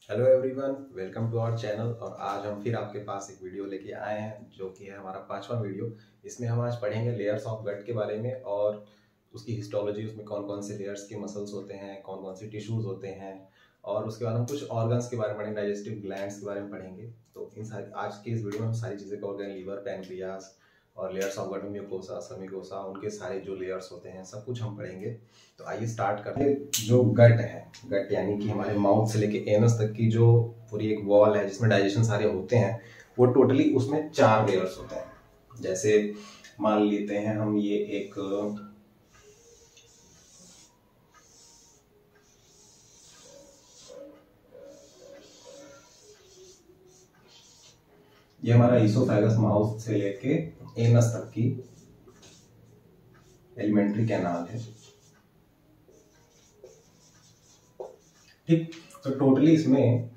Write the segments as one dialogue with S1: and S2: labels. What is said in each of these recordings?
S1: Hello everyone, welcome to our channel. और आज हम फिर आपके पास एक वीडियो लेके आए हैं जो कि है हमारा 5वां वीडियो। इसमें हम आज पढ़ेंगे लेयर्स ऑफ गट के बारे में और उसकी हिस्टोलॉजी, उसमें कौन कौन से लेयर्स के मसल्स होते हैं, कौन कौन से टिश्यूज होते हैं, और उसके बाद हम कुछ ऑर्गन्स के बारे में पढ़ेंगे, डाइजेस्टिव ग्लैंड्स के बारे में पढ़ेंगे। तो इन सारी आज के इस वीडियो में हम सारी चीज़ें कवर करेंगे, लीवर, पैनक्रियाज और लेयर्स ऑफ गट में म्यूकोसा, सबम्यूकोसा, उनके सारे जो लेयर्स होते हैं सब कुछ हम पढ़ेंगे। तो आइए स्टार्ट करते हैं। जो गट है, गट यानी कि हमारे माउथ से लेके एनस तक की जो पूरी एक वॉल है जिसमें डाइजेशन सारे होते हैं, वो टोटली उसमें 4 लेयर्स होते हैं। जैसे मान लेते हैं हम ये हमारा ईसोफेगस माउथ से लेके एनस तक की एलिमेंट्री कैनाल है। ठीक, तो टोटली इसमें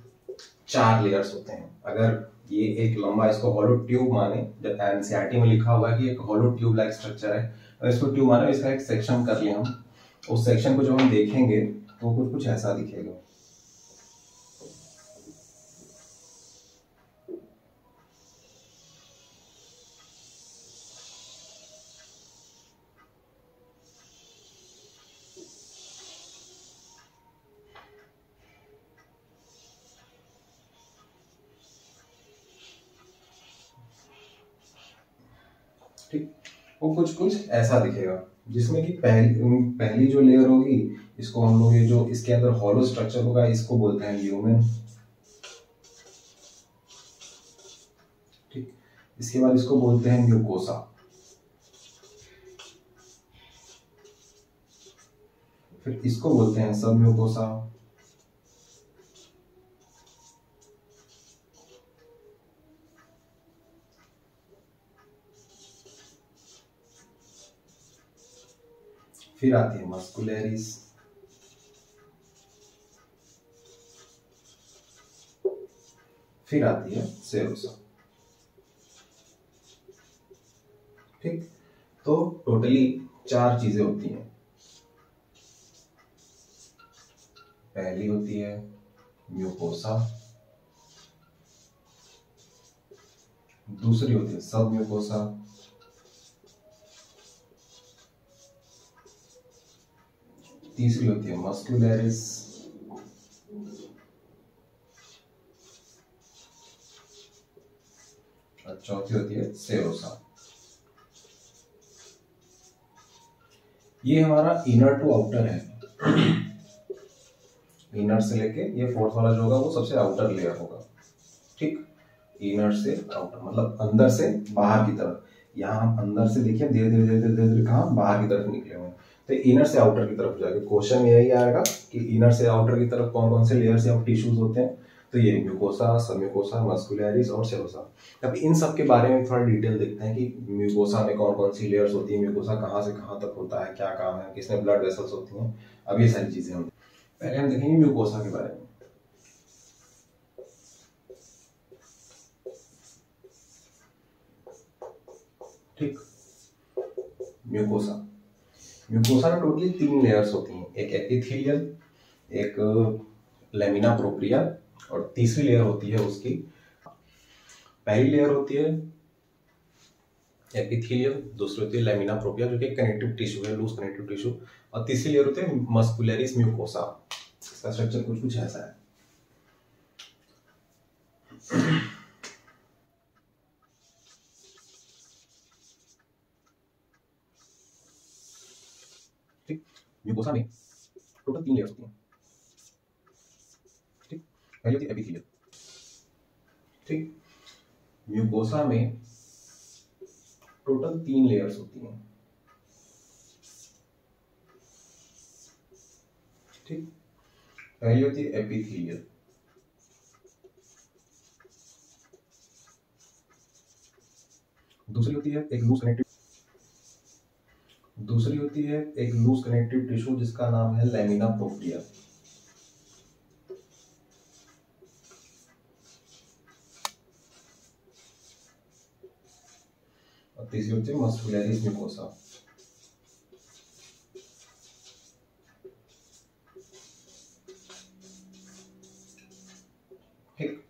S1: 4 लेयर्स होते हैं। अगर ये एक लंबा, इसको हॉलो ट्यूब माने, जब एनसीईआरटी में लिखा हुआ है कि एक हॉलो ट्यूब लाइक स्ट्रक्चर है, अगर इसको ट्यूब माने, इसका एक सेक्शन कर लिया हम, उस सेक्शन को जब हम देखेंगे तो कुछ कुछ ऐसा दिखेगा। ठीक, वो कुछ कुछ ऐसा दिखेगा, जिसमें कि पहली जो लेयर होगी, इसको हम लोग, ये जो इसके अंदर हॉलो स्ट्रक्चर होगा, इसको बोलते हैं ल्यूमेन। ठीक, इसके बाद इसको बोलते हैं म्यूकोसा। फिर इसको बोलते हैं सब म्यूकोसा। फिर आती है मस्कुलरिस। फिर आती है सेरोसा। ठीक, तो टोटली 4 चीजें होती हैं। पहली होती है म्यूकोसा, दूसरी होती है सब म्यूकोसा, तीसरी होती है मस्कुलरिस, और चौथी होती है सेरोसा। ये हमारा इनर टू आउटर है। इनर से लेके ये फोर्थ वाला जो होगा वो सबसे आउटर लेयर होगा। ठीक, इनर से आउटर मतलब अंदर से बाहर की तरफ। यहाँ हम अंदर से देखिए धीरे धीरे धीरे धीरे धीरे कहाँ बाहर की तरफ निकले हुए हैं, तो इनर से आउटर की तरफ जाएगा। क्वेश्चन यही आएगा कि इनर से आउटर की तरफ कौन कौन से लेयर्स या टिश्यूज होते हैं, तो ये म्यूकोसा, सबम्यूकोसा, मस्कुलरिस और सेरोसा। अब इन सब के बारे में थोड़ा डिटेल देखते हैं कि म्यूकोसा में कौन कौन सी लेयर्स होती है, म्यूकोसा कहाँ से कहाँ तक होता है, क्या काम है, किसमें ब्लड वेसल्स होती हैं। अब ये सारी चीजें हम पहले हम देखेंगे म्यूकोसा के बारे में। ठीक, म्यूकोसा म्यूकोसा में टोटली 3 लेयर्स होती हैं, एक एपिथेलियल, एक लेमिना प्रोप्रिया, और तीसरी लेयर होती है उसकी। पहली लेयर होती है एपिथेलियल, दूसरी होती है लेमिना प्रोप्रिया जो कि कनेक्टिव टिश्यू है, लूज कनेक्टिव टिश्यू, और तीसरी लेयर होती है मस्कुलरिस म्यूकोसा। इसका स्ट्रक्चर कुछ कुछ ऐसा है। ठीक, म्यूकोसा में टोटल 3 लेयर्स होती हैं। ठीक, पहली होती है एपिथेलियल। ठीक, म्यूकोसा में टोटल 3 लेयर्स होती हैं। ठीक, पहली होती है एपिथेलियल, दूसरी होती है एक लूज कनेक्टिव टिश्यू जिसका नाम है लेमिना प्रोप्रिया, और तीसरी होती है मस्कुलरिस म्यूकोसा। ठीक।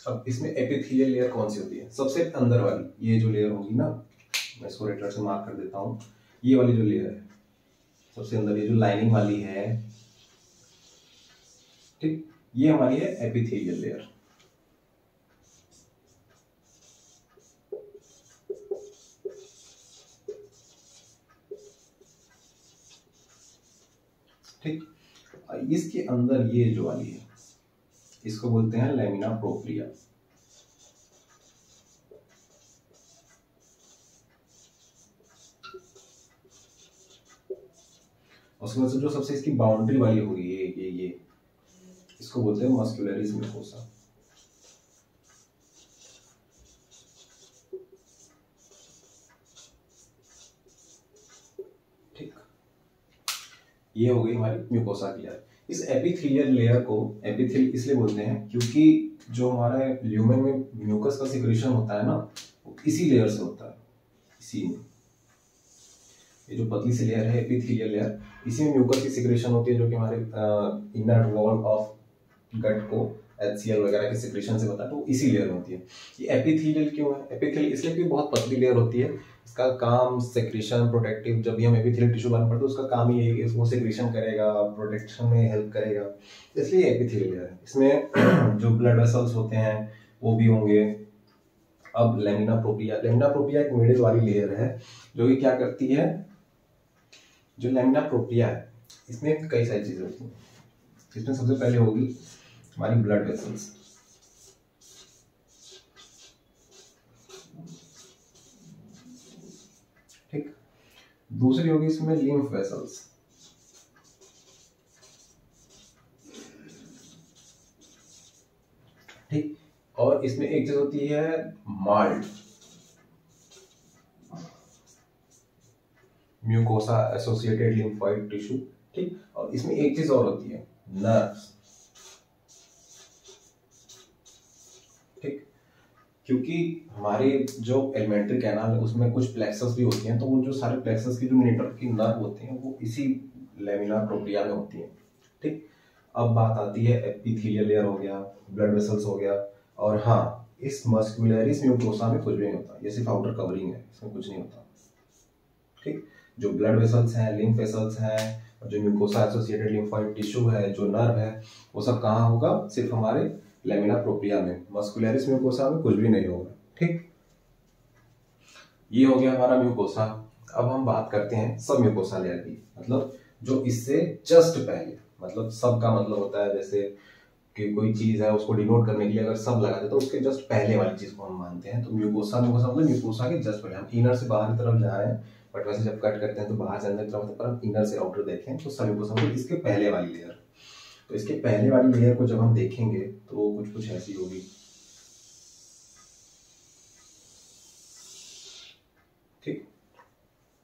S1: अब इसमें एपिथेलियल लेयर कौन सी होती है? सबसे अंदर वाली ये जो लेयर होगी ना, मैं इसको रेड कलर से मार्क कर देता हूँ, ये वाली जो लेयर है सबसे अंदर, ये जो लाइनिंग वाली है, ठीक, ये हमारी है एपिथेलियल लेयर। ठीक, इसके अंदर ये जो वाली है इसको बोलते हैं लैमिना प्रोप्रिया। उसके बाद से जो सबसे इसकी बाउंड्री वाली होगी ये इसको बोलते हैं मस्कुलरिस म्यूकोसा। ठीक, ये हो गई हमारी म्यूकोसा की लेयर। इस एपिथेलियल लेयर को एपिथेल इसलिए बोलते हैं क्योंकि जो हमारा ल्यूमेन में म्यूकस का सिक्रेशन होता है ना, वो इसी लेयर से होता है। इसी में ये जो पतली सी लेयर है एपिथेलियल लेयर, इसी में म्यूकस की सिक्रेशन होती है, जो कि हमारे इनर वॉल ऑफ गट को HCl वगैरह के सिक्रेशन से होता है, तो इसी लेयर में होती है। ये एपिथेलियल क्यों है? एपिथेलियल इसलिए कि बहुत पतली लेयर होती है, इसका काम सेक्रेशन प्रोटेक्टिव, जब भी हम एपिथेलियल टिश्यू बना पड़ता है उसका काम ही है वो सेक्रेशन करेगा, प्रोटेक्शन में हेल्प करेगा, इसलिए एपिथेलियल लेयर है। इसमें जो ब्लड वेसल्स होते हैं वो भी होंगे। अब लैमिना प्रोप्रिया एक मिडिल वाली लेयर है जो कि क्या करती है, जो लैमिना प्रोप्रिया है इसमें कई सारी चीजें होती हैं। इसमें सबसे पहले होगी हमारी ब्लड वेसल्स, ठीक। दूसरी होगी इसमें लिम्फ वेसल्स, ठीक। और इसमें एक चीज होती है malt, mucosa associated lymphoid tissue, ठीक। और इसमें एक चीज और होती है नर्व्स, ठीक। क्योंकि हमारे जो एलिमेंट्री कैनाल है उसमें कुछ प्लेक्सस भी होती हैं, तो वो जो सारे प्लेक्सस की जो नेटवर्क की नर्व होते हैं वो इसी लैमिना प्रोप्रिया में होती हैं, ठीक। अब बात आती है एपिथेलियल लेयर हो गया, ब्लड वेसल्स हो गया, और हाँ इस मस्कुलरिस म्यूकोसा में कुछ भी नहीं होता, ये सिर्फ आउटर कवरिंग है, इसमें कुछ नहीं होता, ठीक। जो ब्लड वेसल्स हैं, लिम्फ वेसल्स हैं, और जो म्यूकोसा एसोसिएटेड लिम्फोइड टिश्यू है, जो नर्व है, वो सब कहाँ होगा? सिर्फ हमारे लैमिना प्रोप्रिया में, मस्कुलरिस म्यूकोसा में कुछ भी नहीं होगा, ठीक। ये हो गया हमारा म्यूकोसा। अब हम बात करते हैं सब म्यूकोसा लेयर की, मतलब जो इससे जस्ट पहले, मतलब सब का मतलब होता है जैसे कि कोई चीज है उसको डिनोट करने के लिए अगर सब लगा दे तो उसके जस्ट पहले वाली चीज को हम मानते हैं। तो म्यूकोसा मतलब म्यूकोसा के जस्ट पहले, हम इनर से बाहर की तरफ जा रहे हैं, बट वैसे जब कट करते हैं तो बाहर से अंदर की तरफ, पर हम इनर से आउटर देखें तो सब म्यूकोसा मतलब इसके पहले वाली लेयर। तो इसके पहले वाली लेयर को जब हम देखेंगे तो वो कुछ ऐसी होगी, ठीक।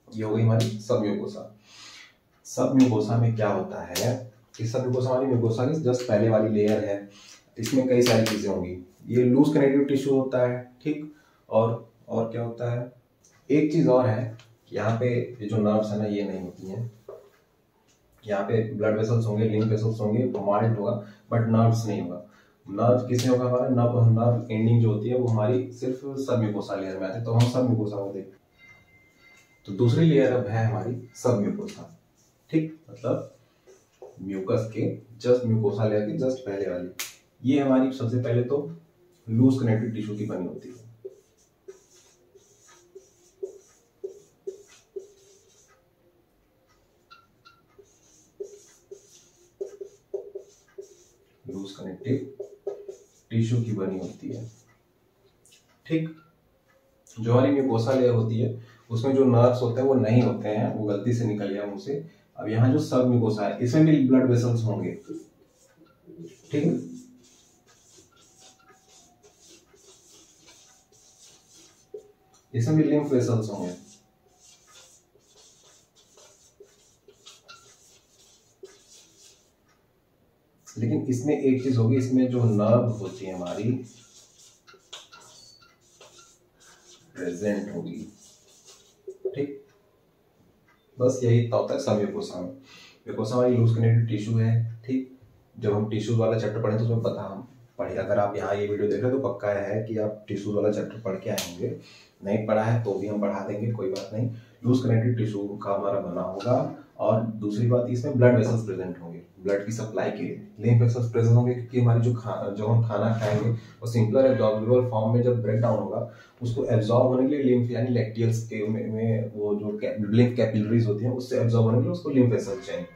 S1: ये हो गई हमारी सब म्यूकोसा। सब म्यूकोसा में क्या होता है कि सब म्यूकोसा वाली म्यूकोसा की जस्ट पहले वाली लेयर है, इसमें कई सारी चीजें होंगी। ये लूज कनेक्टिव टिश्यू होता है, ठीक। और क्या होता है, एक चीज और है, यहाँ पे ये जो नर्व्स है ना ये नहीं होती हैं, यहाँ पे ब्लड वेसल्स होंगे, लिम्फ वेसल्स होंगे, माल्ट होगा, बट नर्व्स नहीं होगा। नर्व किसमें होगा? हमारा नर्व एंडिंग जो होती है वो हमारी सिर्फ सब म्यूकोसा लेयर में आती है, तो हम सब म्यूकोसा को देखते हैं। तो दूसरी लेयर अब है हमारी सब म्यूकोसा, ठीक। मतलब म्यूकस के जस्ट म्यूकोसा लेयर की जस्ट पहले वाली, ये हमारी सबसे पहले तो लूज कनेक्टिव टिश्यू की बनी होती है, लूज कनेक्टिव टिश्यू की बनी होती है, ठीक। जो हमारी म्यूकोसा लेयर होती है उसमें जो नर्व्स होते हैं वो नहीं होते हैं, वो गलती से निकल गया मुंह से। अब यहाँ जो सब म्यूकोसा है इसमें भी ब्लड वेसल्स होंगे, ठीक। इसमें भी लिम्फ वेसल्स होंगे, लेकिन इसमें एक चीज होगी, इसमें जो नर्व होती है हमारी प्रेजेंट होगी, ठीक। बस यही तब तक सब म्यूकोसा में। म्यूकोसा हमारी लूज कनेक्टिव टिश्यू है, ठीक। जब हम टिश्यू वाला चैप्टर पढ़े तो उसमें पता हम पढ़े। अगर आप यहाँ ये वीडियो देख रहे हो तो पक्का है कि आप टिश्यूज वाला चैप्टर पढ़ के आए होंगे। नहीं पढ़ा है तो भी हम पढ़ा देंगे, कोई बात नहीं। लूज कनेक्टिव टिश्यू का हमारा बना होगा। और दूसरी बात, इसमें ब्लड वेसल्स प्रेजेंट होंगे ब्लड की सप्लाई के लिए। लिम्फ वेसल्स प्रेजेंट होंगे क्योंकि हमारी जो हम खाना खाएंगे वो सिंपलर एब्जॉर्बेबल फॉर्म में जब ब्रेक डाउन होगा, उसको एब्जॉर्ब होने के लिए लिम्फ यानी लैक्टियल्स के में वो जो लिम्फ कैपिलरीज होती हैं उससे एब्जॉर्ब होने के लिए उसको लिम्फ वेसल्स चाहिए।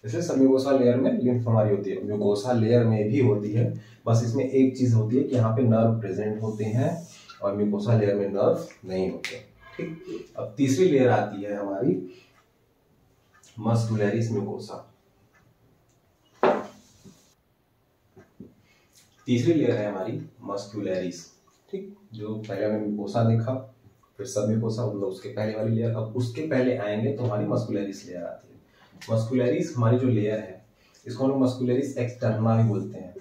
S1: इसलिए सबम्यूकोसा लेयर में लिम्फ हमारी होती है, म्यूकोसा लेयर में भी होती है। बस इसमें एक चीज होती है कि यहाँ पे नर्व प्रेजेंट होते हैं और म्यूकोसा लेयर में नर्व नहीं होते। ठीक, अब तीसरी लेयर आती है हमारी मस्कुलरिस म्यूकोसा। तीसरी लेयर है हमारी मस्कुलरिस। ठीक, जो पहले हमने म्यूकोसा देखा, फिर सब म्यूकोसा, मतलब उसके पहले वाली लेयर। अब उसके पहले आएंगे तो हमारी मस्कुलरिस लेयर आती है। मस्कुलरिस हमारी जो लेयर है इसको हम लोग मस्कुलरिस एक्सटर्ना भी बोलते हैं।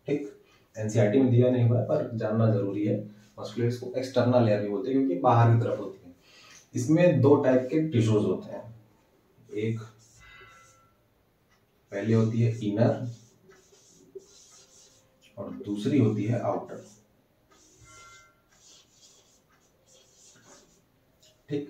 S1: ठीक, एनसीईआरटी में दिया नहीं हुआ पर जानना जरूरी है। मस्कुलरिस को एक्सटर्नल लेयर भी बोलते हैं क्योंकि बाहर की तरफ होती है। इसमें दो टाइप के टिश्यूज होते हैं, एक पहले होती है इनर और दूसरी होती है आउटर। ठीक,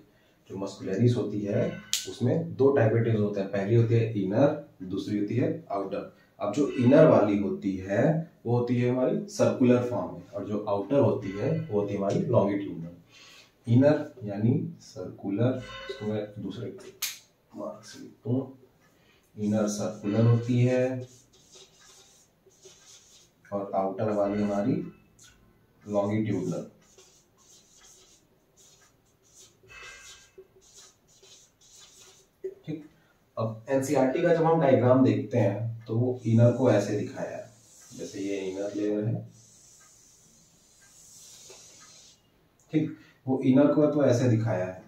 S1: जो मस्कुलरिस होती है उसमें दो टाइप के टिश्यूज होते हैं, पहली होती है इनर, दूसरी होती है आउटर। अब जो इनर वाली होती है वो होती है हमारी सर्कुलर फॉर्म में, और जो आउटर होती है वो होती है हमारी लॉन्गिट्यूडनल। इनर यानी सर्कुलर, इसको मैं दूसरे मार्क से लिखता हूँ। इनर सर्कुलर होती है और आउटर वाली हमारी लॉन्गिट्यूडनल। ठीक, अब एनसीईआरटी का जब हम डायग्राम देखते हैं तो वो इनर को ऐसे दिखाया है, जैसे ये इनर लेयर है। ठीक, वो इनर को तो ऐसे दिखाया है,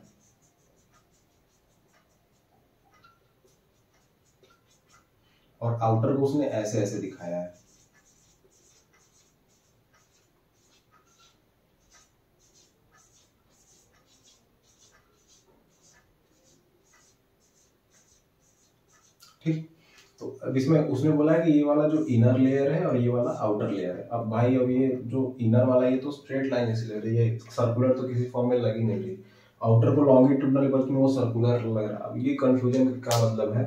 S1: और आउटर को उसने ऐसे ऐसे दिखाया है। ठीक, तो अब इसमें उसने बोला है कि ये वाला जो इनर लेयर है और ये वाला आउटर लेयर है। अब भाई अब ये जो इनर वाला ये तो स्ट्रेट लाइन ऐसी लग रही है, सर्कुलर तो किसी फॉर्म में लग ही नहीं रही। आउटर को लॉन्गिट्यूडनल बल्कि वो सर्कुलर लग रहा है। अब ये कंफ्यूजन का मतलब है,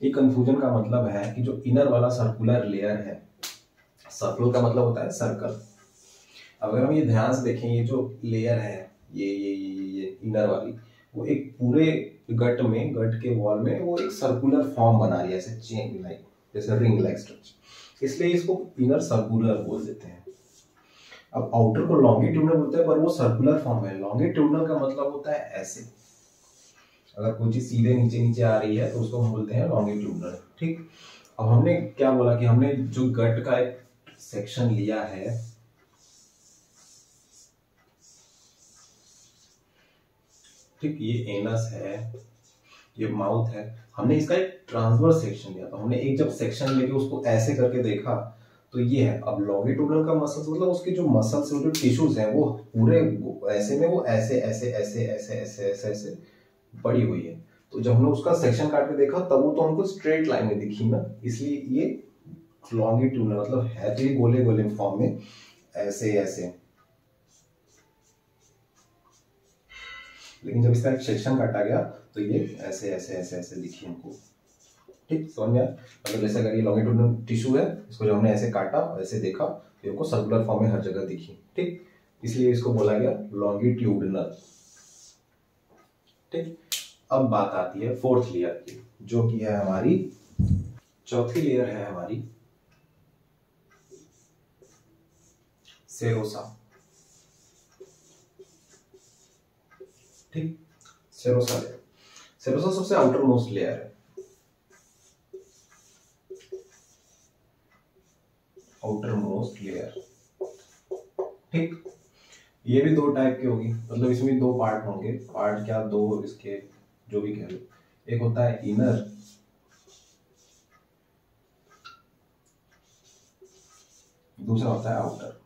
S1: ये कंफ्यूजन का मतलब है कि जो इनर वाला सर्कुलर लेयर है, सर्कुलर का मतलब होता है सर्कल। अब अगर हम ये ध्यान से देखें, ये जो लेयर है ये इनर वाली, वो एक पूरे गट में, गट के वॉल में वो एक सर्कुलर फॉर्म बना रही है, ऐसे चेन लाइक, जैसे रिंग लाइक स्ट्रक्चर, इसलिए इसको इनर सर्कुलर बोल देते हैं। अब आउटर को लॉन्गिट्यूडनल बोलते हैं पर वो सर्कुलर फॉर्म है। लॉन्गिट्यूडनल का मतलब होता है ऐसे, अगर कोई चीज सीधे नीचे नीचे आ रही है तो उसको हम बोलते हैं लॉन्गिट्यूडनल। ठीक, अब हमने क्या बोला कि हमने जो गट का एक सेक्शन लिया है, ठीक, ये एनस है, ये माउथ है, हमने इसका एक ट्रांसवर्स सेक्शन लिया था। हमने एक जब सेक्शन लेके उसको ऐसे करके देखा तो ये है। अब लॉन्गिट्यूडनल का मसल्स मतलब उसके जो मसल्स, जो टिश्यूज हैं वो पूरे ऐसे में वो ऐसे ऐसे ऐसे ऐसे ऐसे ऐसे ऐसे पड़ी हुई है। तो जब हमने उसका सेक्शन काट के देखा तब वो तो हमको स्ट्रेट लाइन में दिखी ना, इसलिए ये लॉन्गिट्यूडनल मतलब है तो ये गोले गोले फॉर्म में ऐसे ऐसे। लेकिन जब इसका एक सेक्शन काटा गया तो ये ऐसे ऐसे ऐसे ऐसे दिखी हमको। ठीक, समझ में आया? मतलब जैसे अगर ये लॉन्गिट्यूडनल टिश्यू है, इसको जब हमने ऐसे काटा ऐसे देखा तो हमको सर्कुलर फॉर्म में हर जगह दिखी। ठीक, इसलिए इसको बोला गया लॉन्गिट्यूडनल। ठीक, अब बात आती है फोर्थ लेयर की, जो कि है हमारी चौथी लेयर है हमारी सेरोसा। ठीक, सेरोसा लेयर, सेरोसा सबसे आउटर मोस्ट लेयर है। Outer most layer. ठीक, ये भी दो टाइप की होगी, मतलब इसमें दो पार्ट होंगे। पार्ट क्या, दो इसके जो भी कह लो, एक होता है इनर, दूसरा होता है आउटर।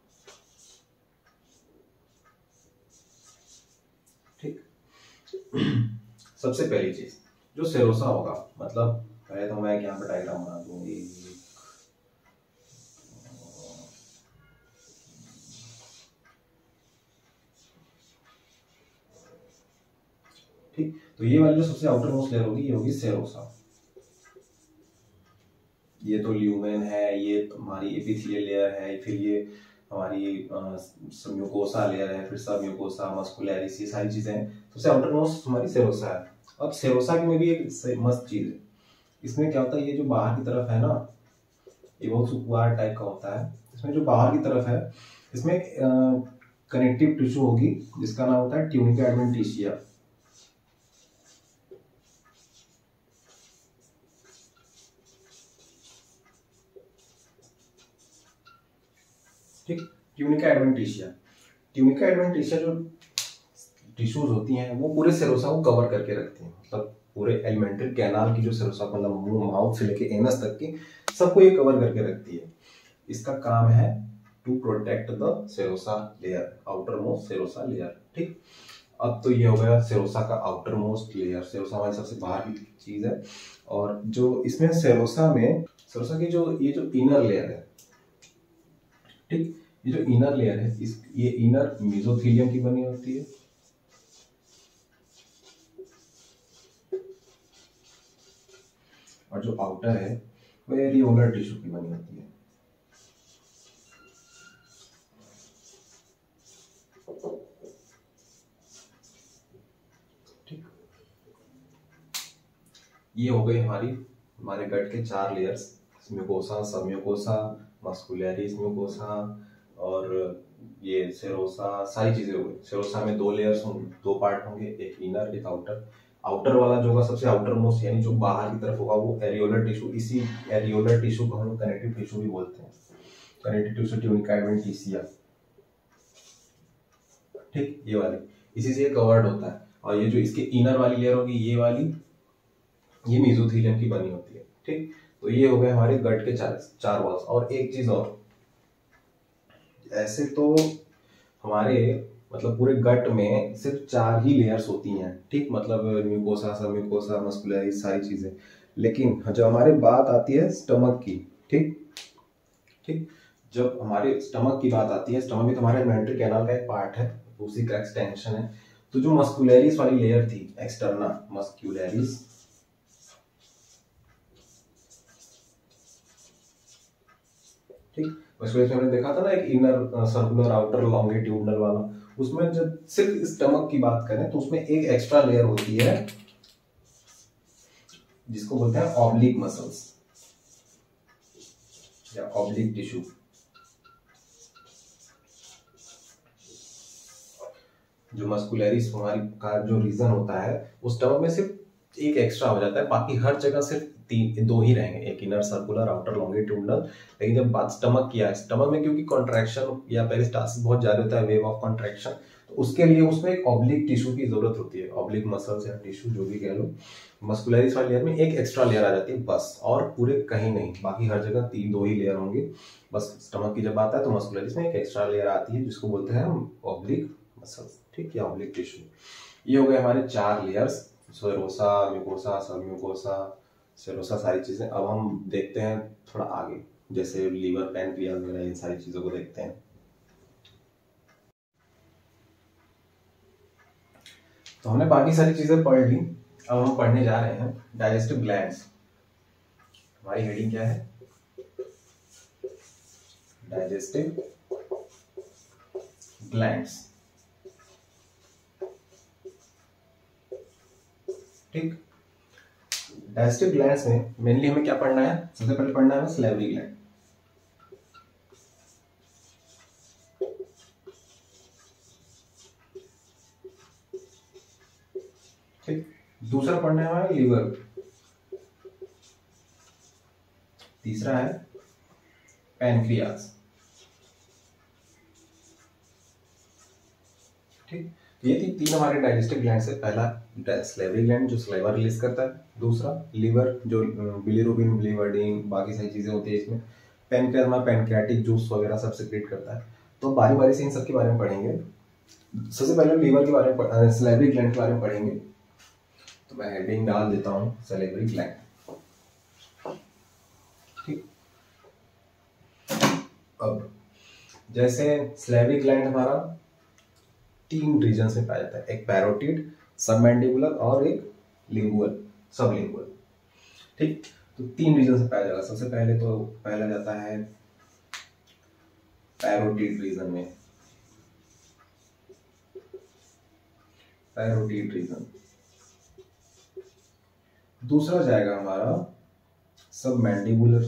S1: ठीक, सबसे पहली चीज जो सेरोसा होगा, मतलब पहले तो मैं यहाँ पर डायग्राम बना दूंगी। ठीक, तो ये वाली जो सबसे आउटर मोस्ट लेयर होगी ये होगी सेरोसा। ये तो ल्यूमेन है, ये हमारी एपिथेलियल लेयर है, फिर ये हमारी म्यूकोसा लेयर है, फिर सब म्यूकोसा, मस्कुलरिस, ये सारी चीजें हैं। सबसे आउटर मोस्ट हमारी सेरोसा है। अब सेरोसा में भी एक मस्त चीज है, इसमें क्या होता है, ये जो बाहर की तरफ है ना, ये बहुत सुकुआर टाइप का होता है। इसमें जो बाहर की तरफ है, इसमें कनेक्टिव टिश्यू होगी जिसका नाम होता है ट्यूनिका एडवेंटिशिया। ठीक, ट्यूनिका एडवेंटिशिया। ट्यूनिका एडवेंटिशिया जो टिश्यूज होती हैं वो पूरे सेरोसा को कवर करके रखती हैं, मतलब पूरे एलिमेंट्री कैनाल की जो सेरोसा, मतलब मुंह, माउथ से लेके एनस तक की सबको ये कवर करके रखती है। इसका काम है to protect the serosa layer, outermost serosa layer. ठीक, अब तो ये हो गया सेरोसा का आउटर मोस्ट लेयर। सेरोसा हमारी सबसे बाहर की चीज है। और जो इसमें सेरोसा की ये जो इनर लेयर है, ठीक, ये जो इनर लेयर है, ये इनर मेसोथेलियम की बनी होती है। और जो आउटर है वो एरियोलर टिश्यू की बनी होती है। ठीक, ये हो गई हमारे गट के 4 layers, mucosa, submucosa, muscularis mucosa और ये सेरोसा, सारी चीजें हो गई। सेरोसा में 2 लेयर्स होंगे, 2 पार्ट होंगे, एक इनर एक आउटर। आउटर वाला जो होगा सबसे आउटर मोस्ट, यानी जो बाहर की तरफ होगा, वो एरियोलर टिश्यू। इसी एरियोलर टिश्यू को हम कनेक्टिव टिश्यू भी बोलते हैं, कनेक्टिव टिश्यू ट्यूनिका एडवेंटिशिया। ठीक, ये वाली इसी से कवर्ड होता है। और ये जो इसके इनर वाली लेयर होगी, ये मेसोथेलियम की बनी होती है। ठीक, तो ये हो गए हमारे गट के 4 वॉल्स। और एक चीज और, ऐसे तो हमारे मतलब पूरे गट में सिर्फ 4 ही लेयर्स होती हैं। ठीक, मतलब म्यूकोसा, सबम्यूकोसा, मस्कुलरिस, सारी चीजें। लेकिन जब हमारे बात आती है स्टमक की, ठीक, जब हमारे स्टमक की बात आती है, स्टमक भी तो हमारे एलिमेंट्री कैनाल का एक पार्ट है, उसी का एक्सटेंशन है। तो जो मस्कुलरिस वाली लेयर थी, एक्सटर्ना मस्कुलरिस, ठीक, मस्कुलरिस में हमने देखा था ना, एक इनर सर्कुलर, आउटर लॉन्गिट्यूडनल वाला। उसमें जब सिर्फ स्टमक की बात करें तो उसमें एक एक्स्ट्रा लेयर होती है जिसको बोलते हैं ऑब्लिक मसल्स या ऑब्लिक टिश्यू। जो मस्कुलरिस हमारी का जो रीजन होता है, उस स्टमक में सिर्फ एक एक्स्ट्रा हो जाता है, बाकी हर जगह सिर्फ 2 ही रहेंगे, एक इनर सर्कुलर, आउटर लॉन्गिट्यूडनल। लेकिन जब बात स्टमक की है, स्टमक में क्योंकि कॉन्ट्रैक्शन या पेरिस्टाल्सिस बहुत ज्यादा होता है, वेव ऑफ कॉन्ट्रैक्शन, तो उसके लिए उसमें एक ऑब्लिक टिश्यू की जरूरत होती है, ऑब्लिक मसल्स या टिश्यू जो भी कह लो। मस्कुलरिस वाली लेयर में एक एक्स्ट्रा लेयर आ जाती है बस, और पूरे कहीं नहीं, बाकी हर जगह 2 ही लेयर होंगे। बस स्टमक की जब बात है तो मस्कुलरिस में एक एक्स्ट्रा लेयर आती है जिसको बोलते हैं ऑब्लिक मसल्स। ठीक है, ऑब्लिक टिश्यू। ये हो गए हमारे 4 layers, serosa, mucosa, submucosa, serosa, सारी चीजें। अब हम देखते हैं थोड़ा आगे, जैसे लीवर, पैनक्रियाज वगैरह, इन सारी चीजों को देखते हैं। तो हमने बाकी सारी चीजें पढ़ ली, अब हम पढ़ने जा रहे हैं डाइजेस्टिव ग्लैंड्स। हमारी हेडिंग क्या है? Digestive glands. ठीक, डाइजेस्टिव ग्लैंड्स में मेनली हमें क्या पढ़ना है? सबसे पहले पढ़ना है सलेवरी ग्लैंड। ठीक, दूसरा पढ़ना है हमारा लीवर, तीसरा है पैनक्रियाज। ठीक, ये 3 हमारे डाइजेस्टिव ग्लैंड से। पहला सलेवरी ग्लैंड जो सलाइवा रिलीज करता है, दूसरा लीवर जो बिलिरुबिन, बिलिवर्डिन, बाकी सारी चीजें होती है इसमें। पैनक्रियाज हमारा पैनक्रियाटिक जूस वगैरह सब सेक्रेट करता है। तो बारी बारी से इन सब के बारे में पढ़ेंगे। सबसे पहले लीवर के बारे में, सलेवरी ग्लैंड के बारे में पढ़ेंगे। तो मैं हेडिंग डाल देता हूँ सलेवरी ग्लैंड। ठीक, अब जैसे स्लेविक ग्लैंड हमारा 3 रीजन में पाया जाता है, एक पैरोटिड, सबमैंडिबुलर और एक लिंगुअल, सबलिंगुअल। ठीक, तो 3 रीजन से पाया जाएगा। सबसे पहले तो पहला जाता है पैरोटिड रीजन में, पैरोटिड रीजन। दूसरा जाएगा हमारा सबमैंडिबुलर।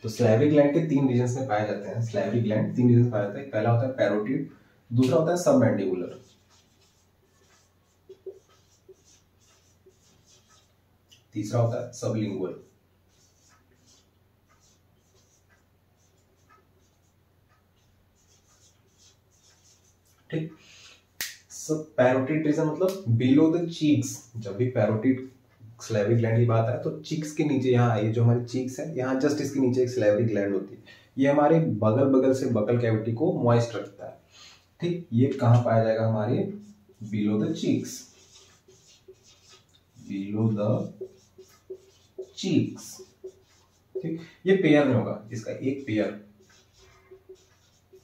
S1: तो स्लेविक ग्लैंड के 3 रीजन में पाए जाते हैं, स्लेविक ग्लैंड 3 रीजन पाए जाते हैं। पहला होता है पैरोटिड, दूसरा होता है सबमैंडिबुलर, तीसरा होता है सबलिंगुअल। ठीक, सब पैरोटिड रीजन मतलब बिलो द चीक्स। जब भी पैरोटिड स्लेविक ग्लैंड की बात है तो चीक्स के नीचे, यहाँ ये जो हमारी चीक्स है, यहाँ जस्ट इसके नीचे एक स्लेविक ग्लैंड होती है। ये हमारे बगल बगल से बकल कैविटी को मॉइस्ट रखता है। ठीक, ये कहाँ पाया जाएगा, हमारे below the cheeks, below the cheeks. ठीक, ये पेयर में होगा, इसका एक पेयर।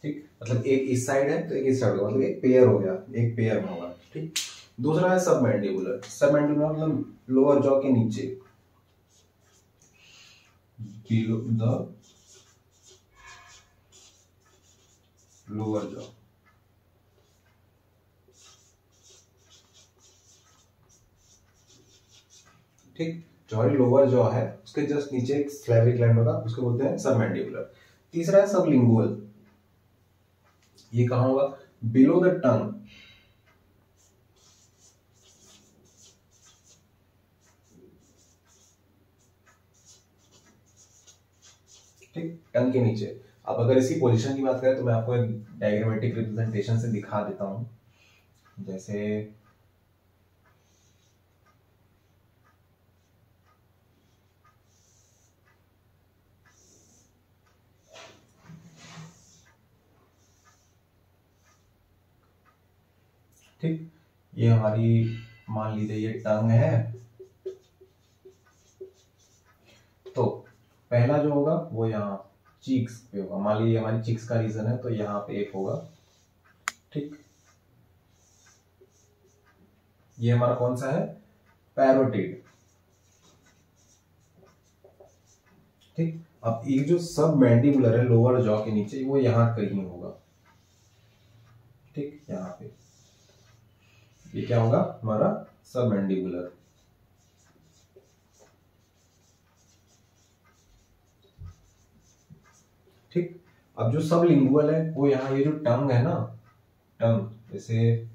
S1: ठीक, मतलब एक इस साइड है तो एक इस साइड होगा, मतलब एक पेयर हो गया, एक पेयर में होगा। ठीक, दूसरा है सबमैंडिबुलर। सबमैंडिबुलर मतलब लोअर जॉ के नीचे, बिलो द लोअर जॉ। ठीक, जो लोअर जॉ है उसके जस्ट नीचे एक स्लेविक ग्लैंड होगा, उसको बोलते हैं सबमैंडिबुलर। तीसरा है सबलिंगुअल। ये कहां होगा, बिलो द टंग। ठीक, टंग के नीचे। अब अगर इसकी पोजीशन की बात करें तो मैं आपको एक डायग्रामेटिक रिप्रेजेंटेशन से दिखा देता हूं। जैसे ठीक, ये हमारी मान लीजिए ये टंग है। तो पहला जो होगा वो यहाँ चीक्स पे होगा। मान लीजिए हमारी चीक्स का रीजन है तो यहाँ पे एक होगा। ठीक, ये हमारा कौन सा है, पैरोटिड। ठीक, अब एक जो सब मैंडिबुलर है लोअर जॉ के नीचे, वो यहाँ कहीं होगा। ठीक, यहाँ पे ये क्या होगा, हमारा सब मैंडिबुलर। ठीक, अब जो सब लिंगुअल है वो यहाँ, ये जो टंग है ना, टंग, जैसे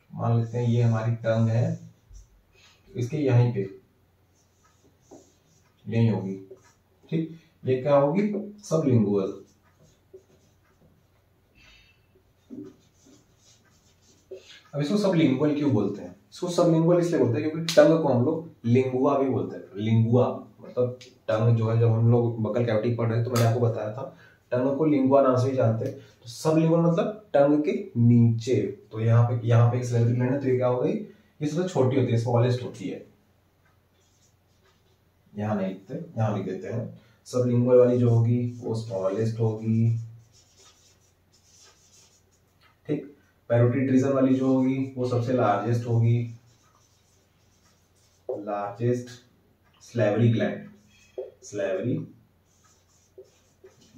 S1: मान लेते हैं ये हमारी टंग है, इसके यहीं पे यही होगी। ठीक, ये क्या होगी, सब लिंगुअल। अब इसको सब लिंगुअल क्यों बोलते हैं, इसको सब लिंगुअल इसलिए बोलते हैं क्योंकि टंग को हम लोग लिंगुआ भी बोलते हैं। लिंगुआ मतलब टंग जो है, जब हम लोग बकल कैविटी पढ़ रहे थे तो मैंने आपको बताया था टंग को लिंगुआ नाम से भी जानते हैं। तो सब लिंगुअल मतलब टंग के नीचे। तो यहाँ पे एक स्लेविक ग्लैंड है, तो ये क्या हो गई, ये सबसे छोटी होती है, स्मॉलेस्ट होती है। यहाँ नहीं लिखते, यहाँ लिख देते हैं। सब लिंगुअल वाली जो होगी वो स्मॉलेस्ट होगी। ठीक, पैरोटिड रीजन वाली जो होगी वो सबसे लार्जेस्ट होगी, largest salivary gland, salivary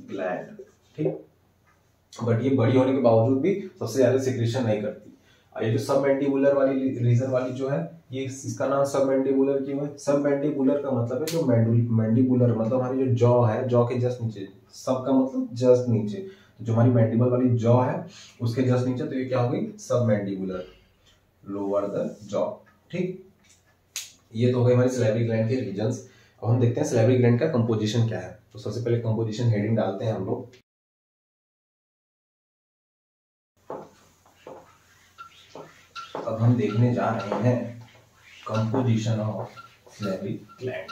S1: gland. ठीक, बट ये बड़ी होने के बावजूद भी सबसे ज्यादा सिक्रेशन नहीं करती। ये जो सब मैंडिबुलर वाली रीजन वाली जो है, ये इसका नाम सब मैंडिबुलर क्यों है, सब मैंडिबुलर का मतलब है जो मैंडिबुलर मतलब हमारी जो जॉ है, जॉ के जस्ट नीचे, सब का मतलब जस्ट नीचे, जो हमारी मैंडिबल वाली जॉ है उसके जस्ट नीचे, तो ये क्या हो गई, सब मैंडिबुलर, लोअर द जॉ। ठीक, ये तो हो गई हमारी स्लेवरी ग्लैंड के रीजंस। अब हम देखते हैं स्लेवरी ग्लैंड का कंपोजिशन क्या है। तो सबसे पहले कंपोजिशन हेडिंग डालते हैं हम लोग। अब हम देखने जा रहे हैं composition of salivary gland.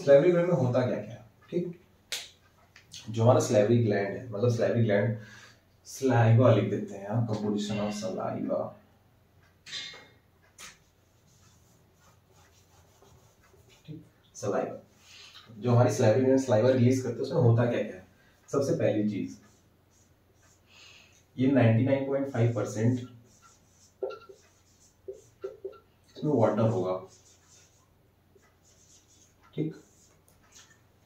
S1: Salivary gland में होता क्या क्या है, ठीक। जो हमारा स्लाइवरी ग्लैंड है, मतलब स्लाइवरी ग्लैंड, सलाइवा लिख देते हैं, कंपोजिशन ऑफ सलाइवा, सलाइवा। जो हमारी स्लाइवरी ग्लैंड सलाइवा रिलीज करते हैं उसमें होता क्या क्या है। सबसे पहली चीज, ये 99.5% इसमें वाटर होगा, ठीक।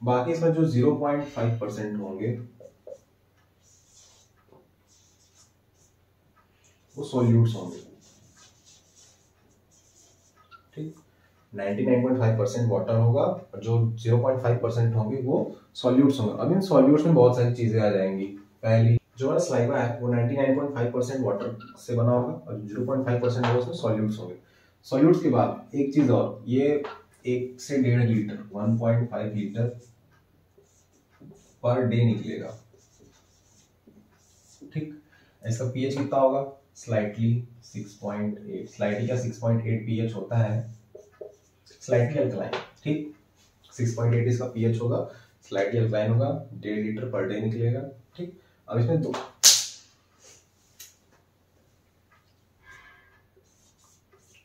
S1: बाकी इसमें जो 0.5% होंगे वो सॉल्यूट्स होंगे, ठीक। 99.5% वाटर होगा और जो 0.5% होंगे वो सॉल्यूट्स होंगे। अब इन सॉल्यूट्स में बहुत सारी चीजें आ जाएंगी। पहली, जो हमारा सलाइवा है वो 99.5% वाटर से बना होगा और 0.5% होगा उसमें सॉल्यूट्स होंगे। सॉल्यूट्स के बाद एक चीज और, ये 1 से 1.5 लीटर 1.5 लीटर पर डे निकलेगा, ठीक। इसका पीएच कितना होगा, स्लाइटली 6.8, स्लाइटली का 6.8 पीएच होता है, स्लाइटली अल्कलाइन, ठीक। 6.8 इसका पीएच होगा, स्लाइटली अल्कलाइन होगा, 1.5 लीटर पर डे निकलेगा, ठीक। अब इसमें दो,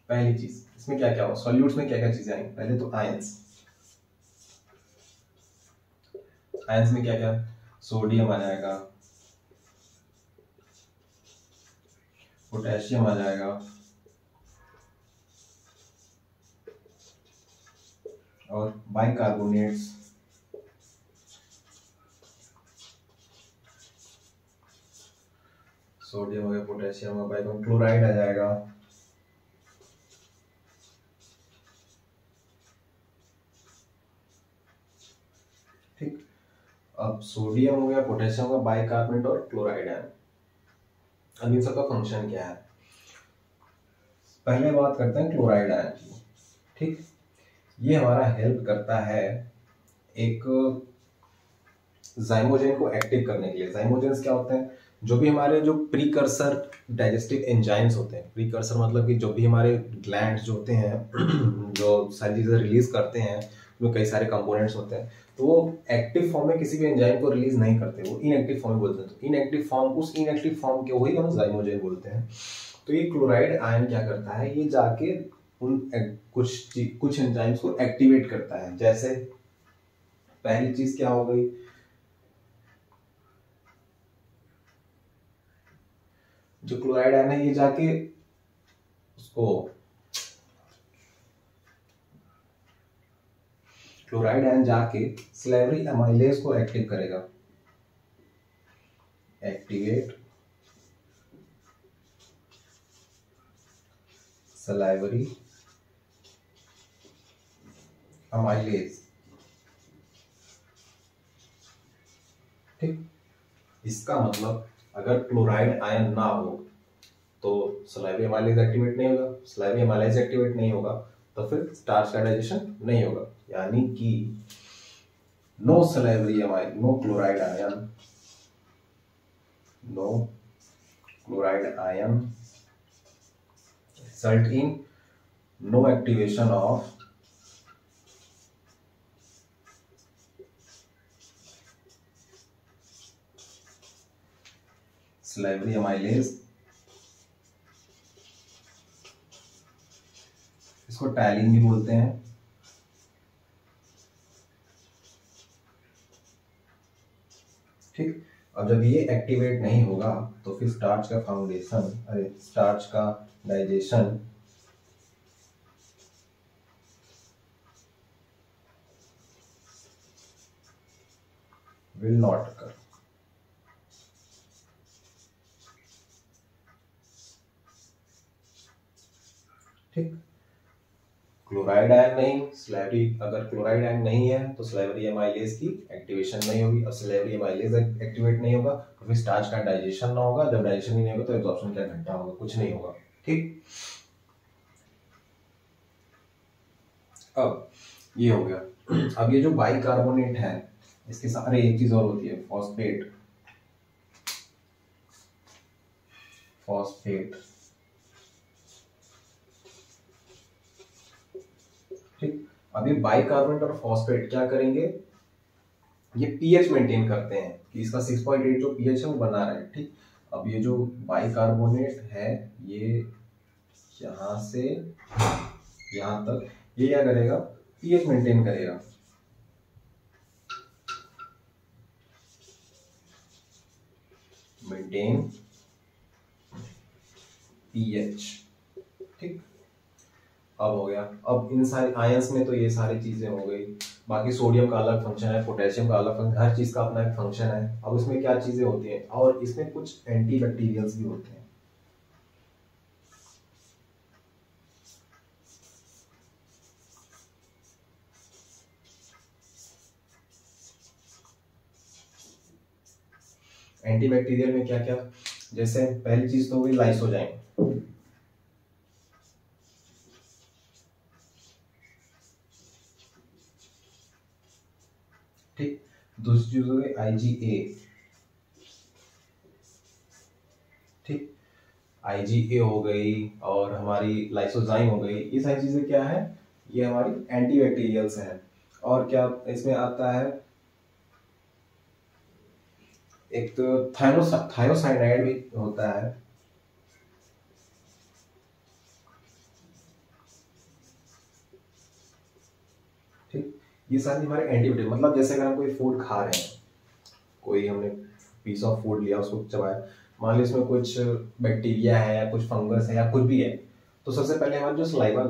S1: पहली चीज इसमें क्या क्या होगा, सॉल्यूट्स में क्या क्या चीजें आएंगी। पहले तो आयंस, आयंस में क्या क्या, सोडियम आ जाएगा, पोटेशियम आ जाएगा और बाइकार्बोनेट्स, सोडियम हो गया, पोटेशियम हो गया, बाइकार्बोनेट, क्लोराइड आ जाएगा, ठीक। अब सोडियम हो गया, पोटेशियम हो गया, बाइकार्बोनेट और क्लोराइड है। अब इन सबका फंक्शन क्या है, पहले बात करते हैं क्लोराइड आयन की, ठीक। ये हमारा हेल्प करता है एक जाइमोजेन को एक्टिव करने के लिए। जाइमोजेंस क्या होते हैं, जो भी हमारे जो प्रीकर्सर डाइजेस्टिव एंजाइम्स होते हैं, प्रीकर्सर मतलब कि जो भी हमारे ग्लैंड्स जो होते हैं जो सारी चीजें रिलीज करते हैं, उसमें कई सारे कंपोनेंट्स होते हैं, तो वो एक्टिव फॉर्म में किसी भी एंजाइम को रिलीज नहीं करते, वो इनएक्टिव फॉर्म में बोलते हैं। तो इनएक्टिव फॉर्म, उस इनएक्टिव फॉर्म के वही हम जाइमोजेन बोलते हैं। तो ये क्लोराइड आयन क्या करता है, ये जाके उन कुछ एंजाइम्स को एक्टिवेट करता है। जैसे पहली चीज क्या हो गई, जो क्लोराइड आयन है ये जाके उसको, क्लोराइड आयन जाके सलाइवरी एमाइलेज को एक्टिव करेगा, एक्टिवेट सलाइवरी एमाइलेज, ठीक। इसका मतलब अगर क्लोराइड आयन ना हो तो सलाइवरी एमाइलेज एक्टिवेट नहीं होगा, सलाइवरी एमाइलेज एक्टिवेट नहीं होगा तो फिर स्टार्च का डाइजेशन नहीं होगा। यानी कि no salivary amylase, no chloride ion, no chloride ion result in no activation of salivary amylase, इसको टैलिन भी बोलते हैं, ठीक। अब जब ये एक्टिवेट नहीं होगा तो फिर स्टार्च का फाउंडेशन, अरे स्टार्च का डाइजेशन विल नॉट अकर, ठीक। क्लोराइड आयन नहीं, स्लाइवरी, अगर क्लोराइड आयन नहीं है तो सलाइवरी एमाइलेज की एक्टिवेशन नहीं होगी, और सलाइवरी एमाइलेज एक्टिवेट नहीं होगा तो फिर स्टार्च का डाइजेशन ना होगा, जब डाइजेशन ही नहीं होगा तो एब्जॉर्प्शन क्या घंटा होगा, कुछ नहीं होगा, ठीक। अब ये हो गया। अब ये जो बाइकार्बोनेट है इसके साथ, अरे एक चीज और होती है, फॉस्फेट, फॉस्फेट, ठीक। अब ये बाइकार्बोनेट और फॉस्फेट क्या करेंगे, ये पीएच मेंटेन करते हैं कि इसका 6.8 जो पीएच है वो बना रहे हैं। ठीक, अब ये जो बाइकार्बोनेट है ये यहाँ से यहाँ तक ये क्या करेगा, पीएच मेंटेन करेगा। Maintain pH. ठीक, अब हो गया। अब इन सारे आयंस में तो ये सारी चीजें हो गई, बाकी सोडियम का अलग फंक्शन है, पोटेशियम का अलग फंक्शन, हर चीज का अपना एक फंक्शन है। अब इसमें क्या चीजें होती हैं, और इसमें कुछ एंटी बैक्टीरियल्स भी होते हैं। एंटी बैक्टीरियल में क्या क्या, जैसे पहली चीज तो हुई लाइसोजाइम। ठीक, दूसरी चीज हो गई आईजीए। ठीक, आईजीए हो गई और हमारी लाइसोजाइम हो गई। ये सारी चीजें क्या है, ये हमारी एंटी बैक्टीरियल्स हैं। और क्या इसमें आता है, एक तो थायोसाइनाइड भी होता है। ठीक, ये सारी हमारे एंटीबायोटिक, मतलब जैसे अगर हम कोई फूड खा रहे हैं, कोई हमने पीस ऑफ फूड लिया, उसको चबाया, मान लो इसमें कुछ बैक्टीरिया है या कुछ फंगस है या कुछ भी है, तो सबसे पहले हमारे जो सलाइवा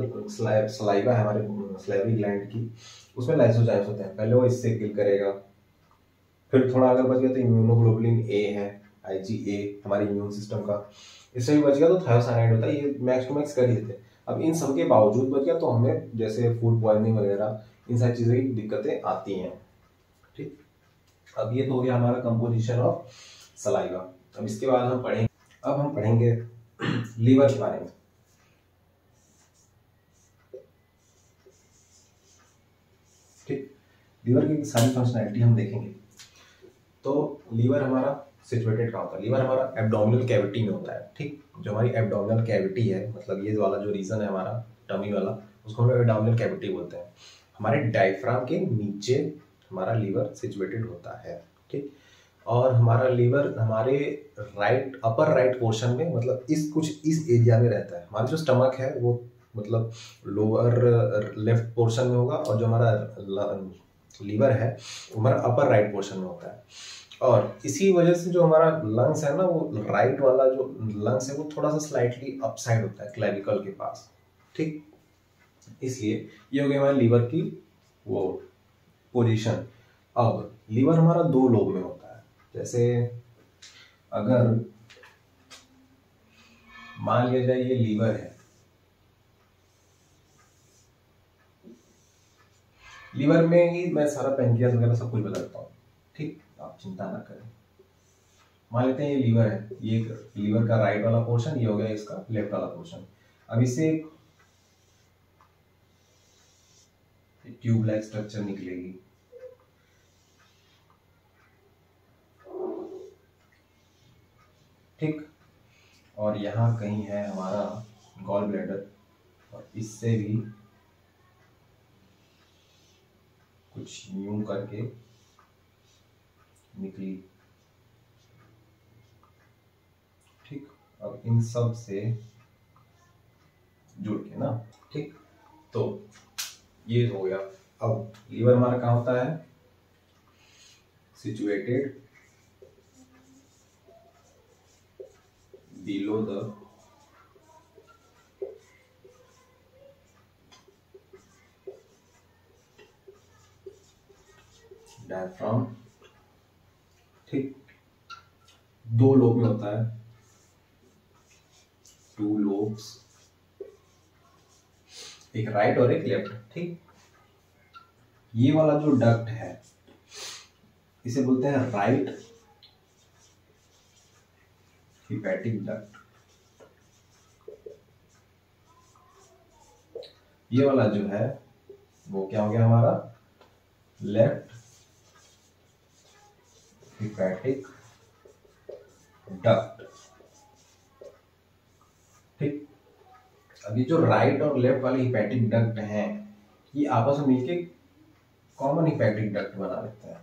S1: है, हमारे सलाइवरी ग्लैंड की, उसमें लाइसोजाइम्स होते हैं, पहले वो इससे किल करेगा। फिर थोड़ा अगर बच गया तो इम्यूनोग्लोबुलिन ए है, आईजीए, हमारे इम्यून सिस्टम का, इससे भी बच गया तो थायोसाइनाइड होता है। ये मैक्स टू मैक्स कर ही देते हैं। अब इन सब के बावजूद बच गया तो हमें जैसे फूड पॉइजनिंग वगैरह इन सारी चीज़ों की दिक्कतें आती हैं। ठीक, अब ये तो हो गया हमारा कंपोजिशन ऑफ सलाइवा। अब इसके बाद हम पढ़ेंगे लीवर के बारे में। ठीक, लीवर की सारी फंक्शनैलिटी हम देखेंगे। तो लीवर हमारा सिचुएटेड कहाँ होता है, लीवर हमारा एब्डोमिनल कैविटी में होता है। ठीक, जो हमारी एब्डोमिनल कैविटी है, मतलब ये वाला जो रीजन है हमारा टमी वाला, उसको हम एब्डोमिनल कैविटी बोलते हैं। हमारे डायफ्राम के नीचे हमारा लीवर सिचुएटेड होता है। ठीक, और हमारा लीवर हमारे अपर राइट पोर्शन में, मतलब इस एरिया में रहता है। हमारा जो स्टमक है वो मतलब लोअर लेफ्ट पोर्शन में होगा, और जो हमारा लीवर है हमारा अपर राइट पोर्शन में होता है। और इसी वजह से जो हमारा लंग्स है ना, वो राइट वाला जो लंग्स है वो थोड़ा सा स्लाइटली अपसाइड होता है क्लेविकल के पास। ठीक, इसलिए ये हो गया हमारे लीवर की वो पोजीशन। अब लीवर हमारा दो लोब में होता है। जैसे अगर मान लिया जाए ये लीवर है, लीवर में ही मैं सारा पेनक्रियास वगैरह सब कुछ बता देता हूँ। ठीक, आप चिंता ना करें। मान लेते हैं ये लीवर है, ये लीवर का राइट वाला पोर्शन, ये हो गया इसका लेफ्ट वाला पोर्शन। अब इससे ट्यूब लाइक स्ट्रक्चर निकलेगी। ठीक, और यहाँ कहीं है हमारा गॉल ब्लैडर, और इससे भी कुछ यूं करके निकली। ठीक, अब इन सब से जुड़ के ना। ठीक, तो ये हो गया। अब लीवर हमारा कहाँ होता है, सिचुएटेड बिलो द डायफ्राम। ठीक, दो लोब में होता है, टू लोब्स, एक राइट और एक लेफ्ट। ठीक, ये वाला जो डक्ट है इसे बोलते हैं राइट हिपैटिक डक्ट। ये वाला जो है वो क्या हो गया हमारा लेफ्ट हिपैटिक डक्ट। ठीक, अब ये जो राइट और लेफ्ट वाले हिपैटिक डक्ट हैं ये आपस में मिलके कॉमन हेपेटिक डक्ट बना लेते हैं।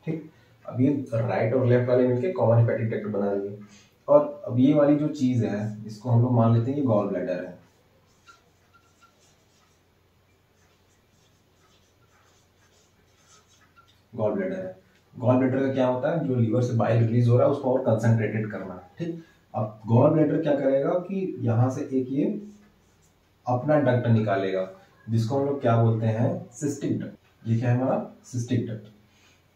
S1: ठीक, अब ये राइट और लेफ्ट वाले मिलके कॉमन हेपेटिक डक्ट बना देंगे। और अब ये वाली जो चीज है इसको हम लोग मान लेते हैं ये गॉल ब्लैडर है। गॉल ब्लैडर है। गॉल ब्लैडर का क्या होता है, जो लीवर से बाइल रिलीज हो रहा है उसको और कंसंट्रेटेड करना। ठीक, अब गॉल ब्लैडर क्या करेगा कि यहाँ से एक ये अपना डक्ट निकालेगा जिसको हम लोग क्या बोलते हैं, सिस्टिक डक्ट। ये क्या है हमारा, सिस्टिक डक्ट।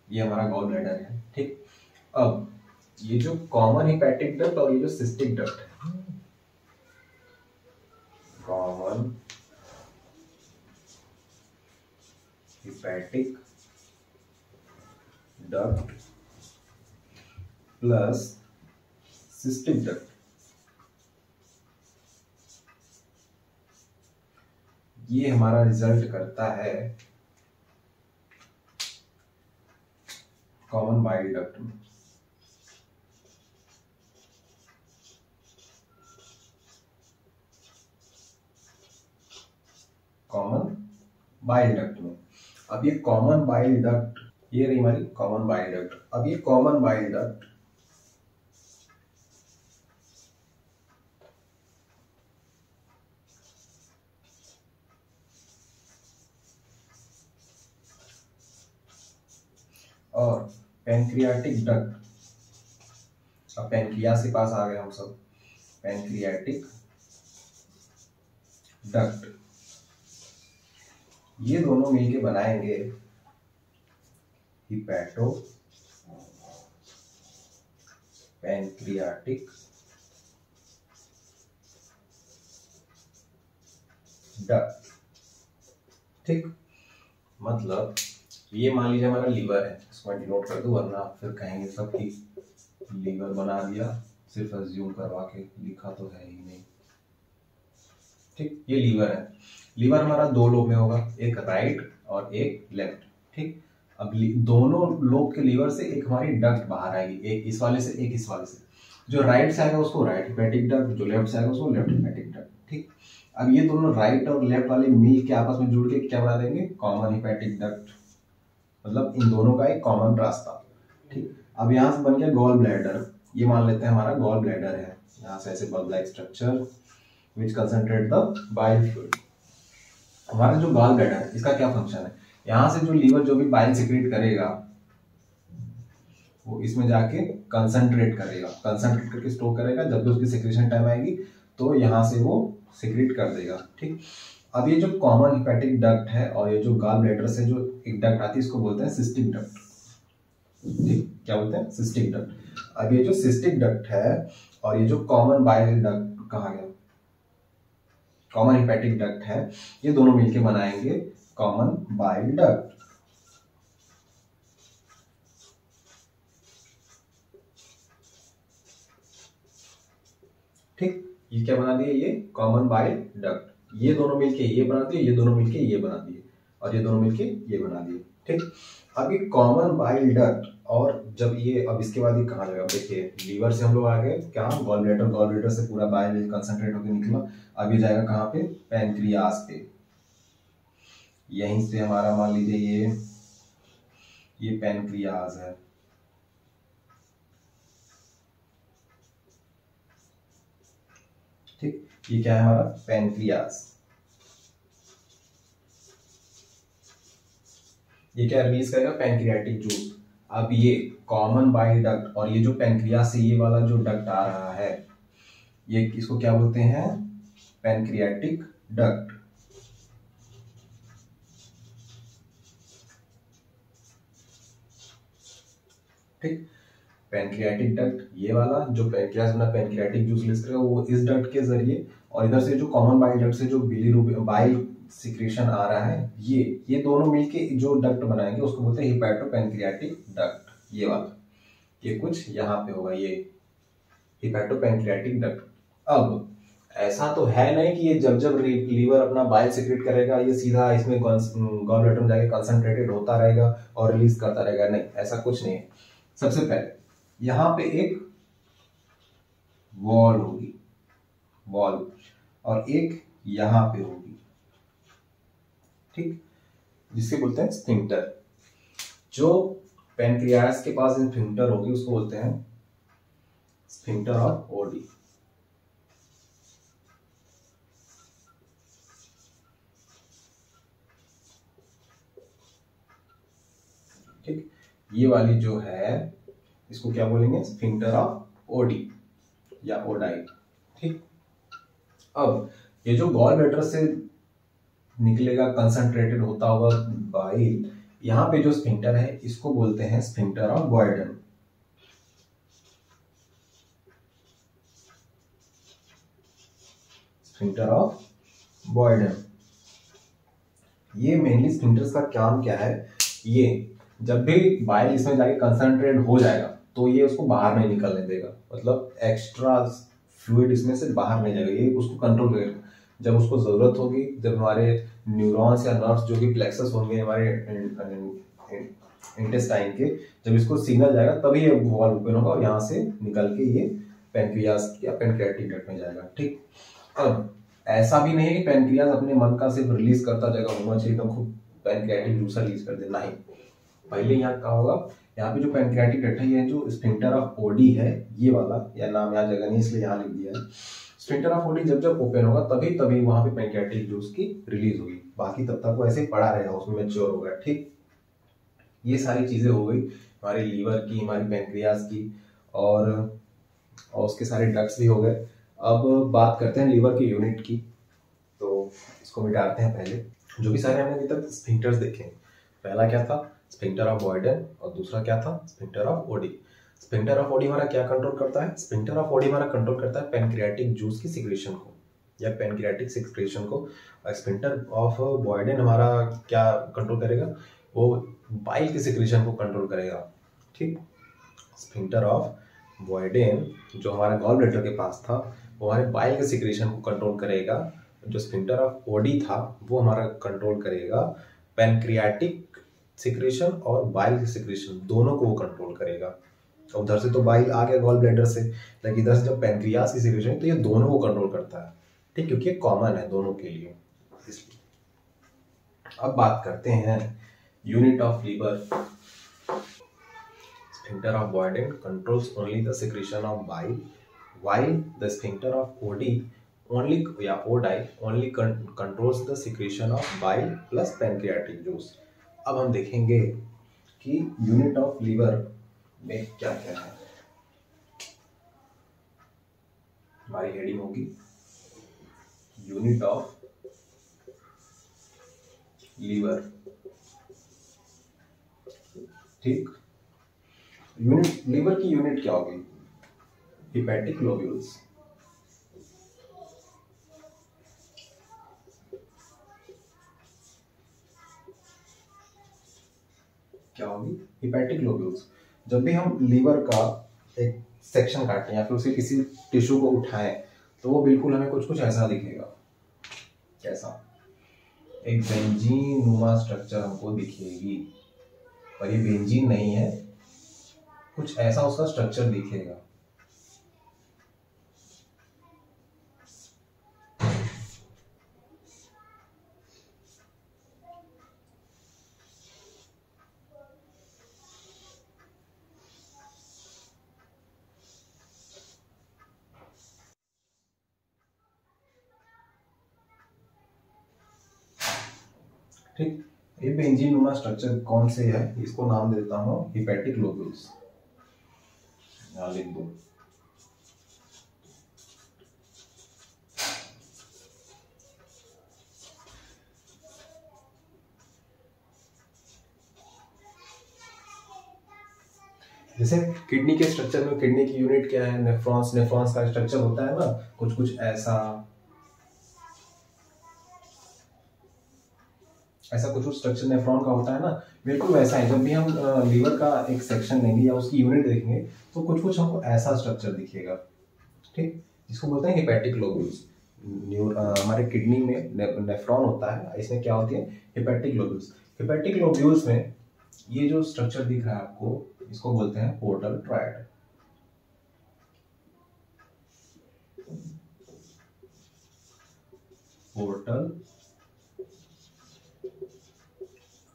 S1: ये हमारा गॉल ब्लैडर है। ठीक, अब ये जो कॉमन हेपेटिक डक्ट और ये जो सिस्टिक डक्ट है, common hepatic duct plus cystic duct, ये हमारा रिजल्ट करता है कॉमन बाइल डक्ट में। कॉमन बाइल डक्ट में। अब ये कॉमन बाइल डक्ट, ये रही हमारी कॉमन बाइल डक्ट। अब ये कॉमन बाइल डक्ट और पैंक्रियाटिक डक्ट, अब पैंक्रियास के पास आ गए हम सब, पैंक्रियाटिक डक्ट, ये दोनों मिलके बनाएंगे हिपैटो पैंक्रियाटिक डक्ट। ठीक, मतलब ये मान लीजिए हमारा लीवर है, इसको मैं डिनोट कर दूं वरना फिर कहेंगे सब कि लीवर बना दिया, सिर्फ अज्यूम करवा के, लिखा तो है ही नहीं। ठीक, ये लीवर है। लीवर हमारा दो लोब में होगा, एक राइट और एक लेफ्ट। ठीक, अब दोनों लोब के लीवर से एक हमारी डक्ट बाहर आएगी, एक इस वाले से एक इस वाले से। जो राइट से आएगा उसको राइट हेपेटिक डक्ट, जो लेफ्ट से आएगा उसको लेफ्ट हेपेटिक डक्ट। ठीक, अब ये दोनों राइट और लेफ्ट वाले मिल के आपस में जुड़ के क्या बना देंगे, कॉमन हेपेटिक डक्ट, मतलब इन दोनों का एक कॉमन रास्ता। ठीक, अब यहाँ से बन गया गॉल ब्लैडर, ये मान लेते हैं हमारा गॉल ब्लैडर है। यहाँ से ऐसे bulb like structure which concentrate the bile fluid. हमारा जो गॉल ब्लैडर है इसका क्या फंक्शन है, यहाँ से जो लीवर जो भी बाइल सिक्रेट करेगा वो इसमें जाके कंसंट्रेट करेगा, कंसंट्रेट करके स्टोर करेगा। जब भी उसकी सिक्रेशन टाइम आएगी तो यहाँ से वो सिक्रेट कर देगा। ठीक, अब ये जो कॉमन हेपेटिक डक्ट है और ये जो गॉल ब्लैडर से जो एक डक्ट आती है इसको बोलते हैं सिस्टिक डक्ट। ठीक, क्या बोलते हैं, सिस्टिक डक्ट। अब ये जो सिस्टिक डक्ट है और ये जो कॉमन बाइल डक्ट कहा गया, कॉमन हेपेटिक डक्ट है, ये दोनों मिलके बनाएंगे कॉमन बाइल डक्ट। ठीक, ये क्या बना दिए, ये कॉमन बाइल डक्ट। ये दोनों मिलके ये बना दिए, ये दोनों मिलके ये बना दिए, और ये दोनों मिलके ये बना दिए। ठीक, अब ये कॉमन बाइल डक्ट, और जब ये अब इसके बाद ये कहाँ जाएगा, देखिए लीवर से हम लोग आ गए क्या, गॉल ब्लैडर, गॉल ब्लैडर से पूरा बाइल कंसंट्रेट होकर निकला। अब ये जाएगा कहाँ पे, पैंक्रियास पे। यहीं से हमारा मान लीजिए ये पैंक्रियास है। ठीक, ये क्या है हमारा पैंक्रियास। ये क्या रिलीज करेगा, पैंक्रियाटिक जूस। अब ये कॉमन बाइल डक्ट और ये जो पैंक्रियास से ये वाला जो डक्ट आ रहा है, ये इसको क्या बोलते हैं, पैंक्रियाटिक डक्ट। ठीक, पैंक्रियाटिक डक्ट ये वाला जो पैंक्रियास अपना पैंक्रियाटिक जूस रिलीज करेगा वो इस डक्ट के जरिए, और इधर से जो कॉमन बाइल डक्ट से जो बिलीरुबिन बाइल सिक्रेशन आ रहा है, ये दोनों मिलके जो डक्ट बनाएंगे उसको बोलते हैं हिपैटोपैंक्रियाटिक डक्ट। ये वाला, ये कुछ यहाँ पे होगा, ये हिपैटोपैंक्रियाटिक डक्ट। अब ऐसा तो है नहीं कि ये जब जब लीवर अपना बाइल सिक्रेट करेगा ये सीधा इसमें गॉल ब्लैडर में जाके कंसंट्रेटेड होता रहेगा और रिलीज करता रहेगा, नहीं, ऐसा कुछ नहीं है। सबसे पहले यहाँ पे एक वॉल होगी, वॉल, और एक यहाँ पे होगी, ठीक, जिसके बोलते हैं स्फिंक्टर। जो पैनक्रियास के पास स्फिंक्टर होगी उसको बोलते हैं स्फिंक्टर ऑफ ओडी। ठीक, ये वाली जो है इसको क्या बोलेंगे, स्फिंक्टर ऑफ ओडी या ओडाई। ठीक, अब ये जो गॉल ब्लैडर से निकलेगा कंसंट्रेटेड होता हुआ बाइल, यहाँ पे जो स्फिंक्टर है इसको बोलते हैं स्फिंक्टर ऑफ बॉयडन। Sphincter of बॉयडन। ये मेनली स्फिंक्टर्स का काम क्या है, ये जब भी बाइल इसमें जाके कंसंट्रेट हो जाएगा तो ये उसको बाहर नहीं निकलने देगा, मतलब एक्स्ट्रा फ्लूइड इसमें से बाहर नहीं जाएगा, ये उसको कंट्रोल करेगा। जब उसको जरूरत होगी, जब हमारे न्यूरॉन्स या नर्व्स जो कि प्लेक्सस होंगे हमारे इंटेस्टाइन के, जब इसको सिग्नल जाएगा तभी ये वॉल्व ओपन होगा और यहाँ से निकल के ये पैनक्रियास या पैनक्रियाटिक डक्ट में जाएगा। ठीक, अब ऐसा भी नहीं है कि पैनक्रियास अपने मन का सिर्फ रिलीज करता जाएगा, होना चाहिए तो खुद पैनक्रियाटिक जूस रिलीज कर दे, नहीं। पहले यहाँ क्या होगा, यहाँ पे जो पैनक्रियाटिक डक्ट है, ये जो स्फिंक्टर ऑफ ओडी है, ये वाला, या नाम यहाँ जगह नहीं इसलिए यहाँ लिख दिया है। स्फिंक्टर ऑफ ओडी जब जब ओपन होगा तभी तभी वहां पे पैनक्रियाटिक जूस की रिलीज होगी, बाकी तब तक वो ऐसे पड़ा रहेगा, उसमें मैच्योर होगा। ठीक, ये सारी चीजें हो गई हमारे लीवर की, हमारी पैनक्रियास की, और उसके सारे डक्ट्स भी हो गए। अब बात करते हैं लीवर की यूनिट की, तो इसको मिटाते हैं। पहले जो भी सारे हमने अभी तक स्फिंक्टर्स देखे, पहला क्या था, स्फिंक्टर ऑफ बॉयडन, और दूसरा क्या था, sphincter of OD. Sphincter of OD हमारा क्या कंट्रोल करता है, स्फिंक्टर ऑफ ओडी हमारा कंट्रोल करता है पैनक्रियाटिक जूस की सिक्रेशन को या पैनक्रियाटिक सिक्रेशन को। स्फिंक्टर ऑफ बॉयडन हमारा क्या कंट्रोल करेगा, वो बाइल की सिक्रेशन को कंट्रोल करेगा। ठीक, स्फिंक्टर ऑफ बॉयडन जो हमारा गॉल ब्लैडर के पास था वो हमारे बाइल के सिक्रेशन को कंट्रोल करेगा। जो स्फिंक्टर ऑफ ओडी था वो हमारा कंट्रोल करेगा पैनक्रियाटिक सिक्रेशन और बाइल की सिक्रेशन, दोनों को वो कंट्रोल करेगा। उधर से तो बाइल आ गया गॉल ब्लैडर से, लेकिन इधर से जब पैनक्रियास की सिक्रेशन है तो ये दोनों को कंट्रोल करता है। ठीक, क्योंकि ये कॉमन है दोनों के लिए, इसलिए। अब बात करते हैं unit of liver. Sphincter of Boyden controls only the secretion of bile, while the sphincter of OD only controls the secretion of bile plus pancreatic juice. अब हम देखेंगे कि यूनिट ऑफ लीवर में क्या क्या है। हमारी हेडिंग होगी यूनिट ऑफ लीवर। ठीक, यूनिट, लीवर की यूनिट क्या होगी, हिपैटिक लोब्यूल्स। क्या होगी, हिपैटिक लोब्यूल्स। जब भी हम लीवर का एक सेक्शन काटें या फिर उसे किसी टिश्यू को उठाएं तो वो बिल्कुल हमें कुछ कुछ ऐसा दिखेगा। कैसा, एक बेंजीन नुमा स्ट्रक्चर हमको दिखेगी, पर ये बेंजीन नहीं है, कुछ ऐसा उसका स्ट्रक्चर दिखेगा। ठीक, ये बेंजीन नुमा स्ट्रक्चर कौन से है, इसको नाम देता हूं हिपैटिक लोब्यूल्स। यहाँ लिख दो। जैसे किडनी के स्ट्रक्चर में, किडनी की यूनिट क्या है, नेफ्रॉन्स। नेफ्रॉन्स का स्ट्रक्चर होता है ना कुछ कुछ ऐसा कुछ स्ट्रक्चर नेफ्रॉन का होता है ना, बिल्कुल वैसा है। जब भी हम लीवर का एक सेक्शन लेंगे या उसकी यूनिट देखेंगे तो कुछ कुछ हमको ऐसा स्ट्रक्चर दिखेगा। ठीक, जिसको बोलते हैं हिपैटिक लोब्यूल्स। हमारे किडनी में नेफ्रॉन होता है, इसमें क्या होती है, हिपैटिक लोब्यूल्स। हिपैटिक लोब्यूल्स में ये जो स्ट्रक्चर दिख रहा है आपको, इसको बोलते हैं पोर्टल ट्रायड। पोर्टल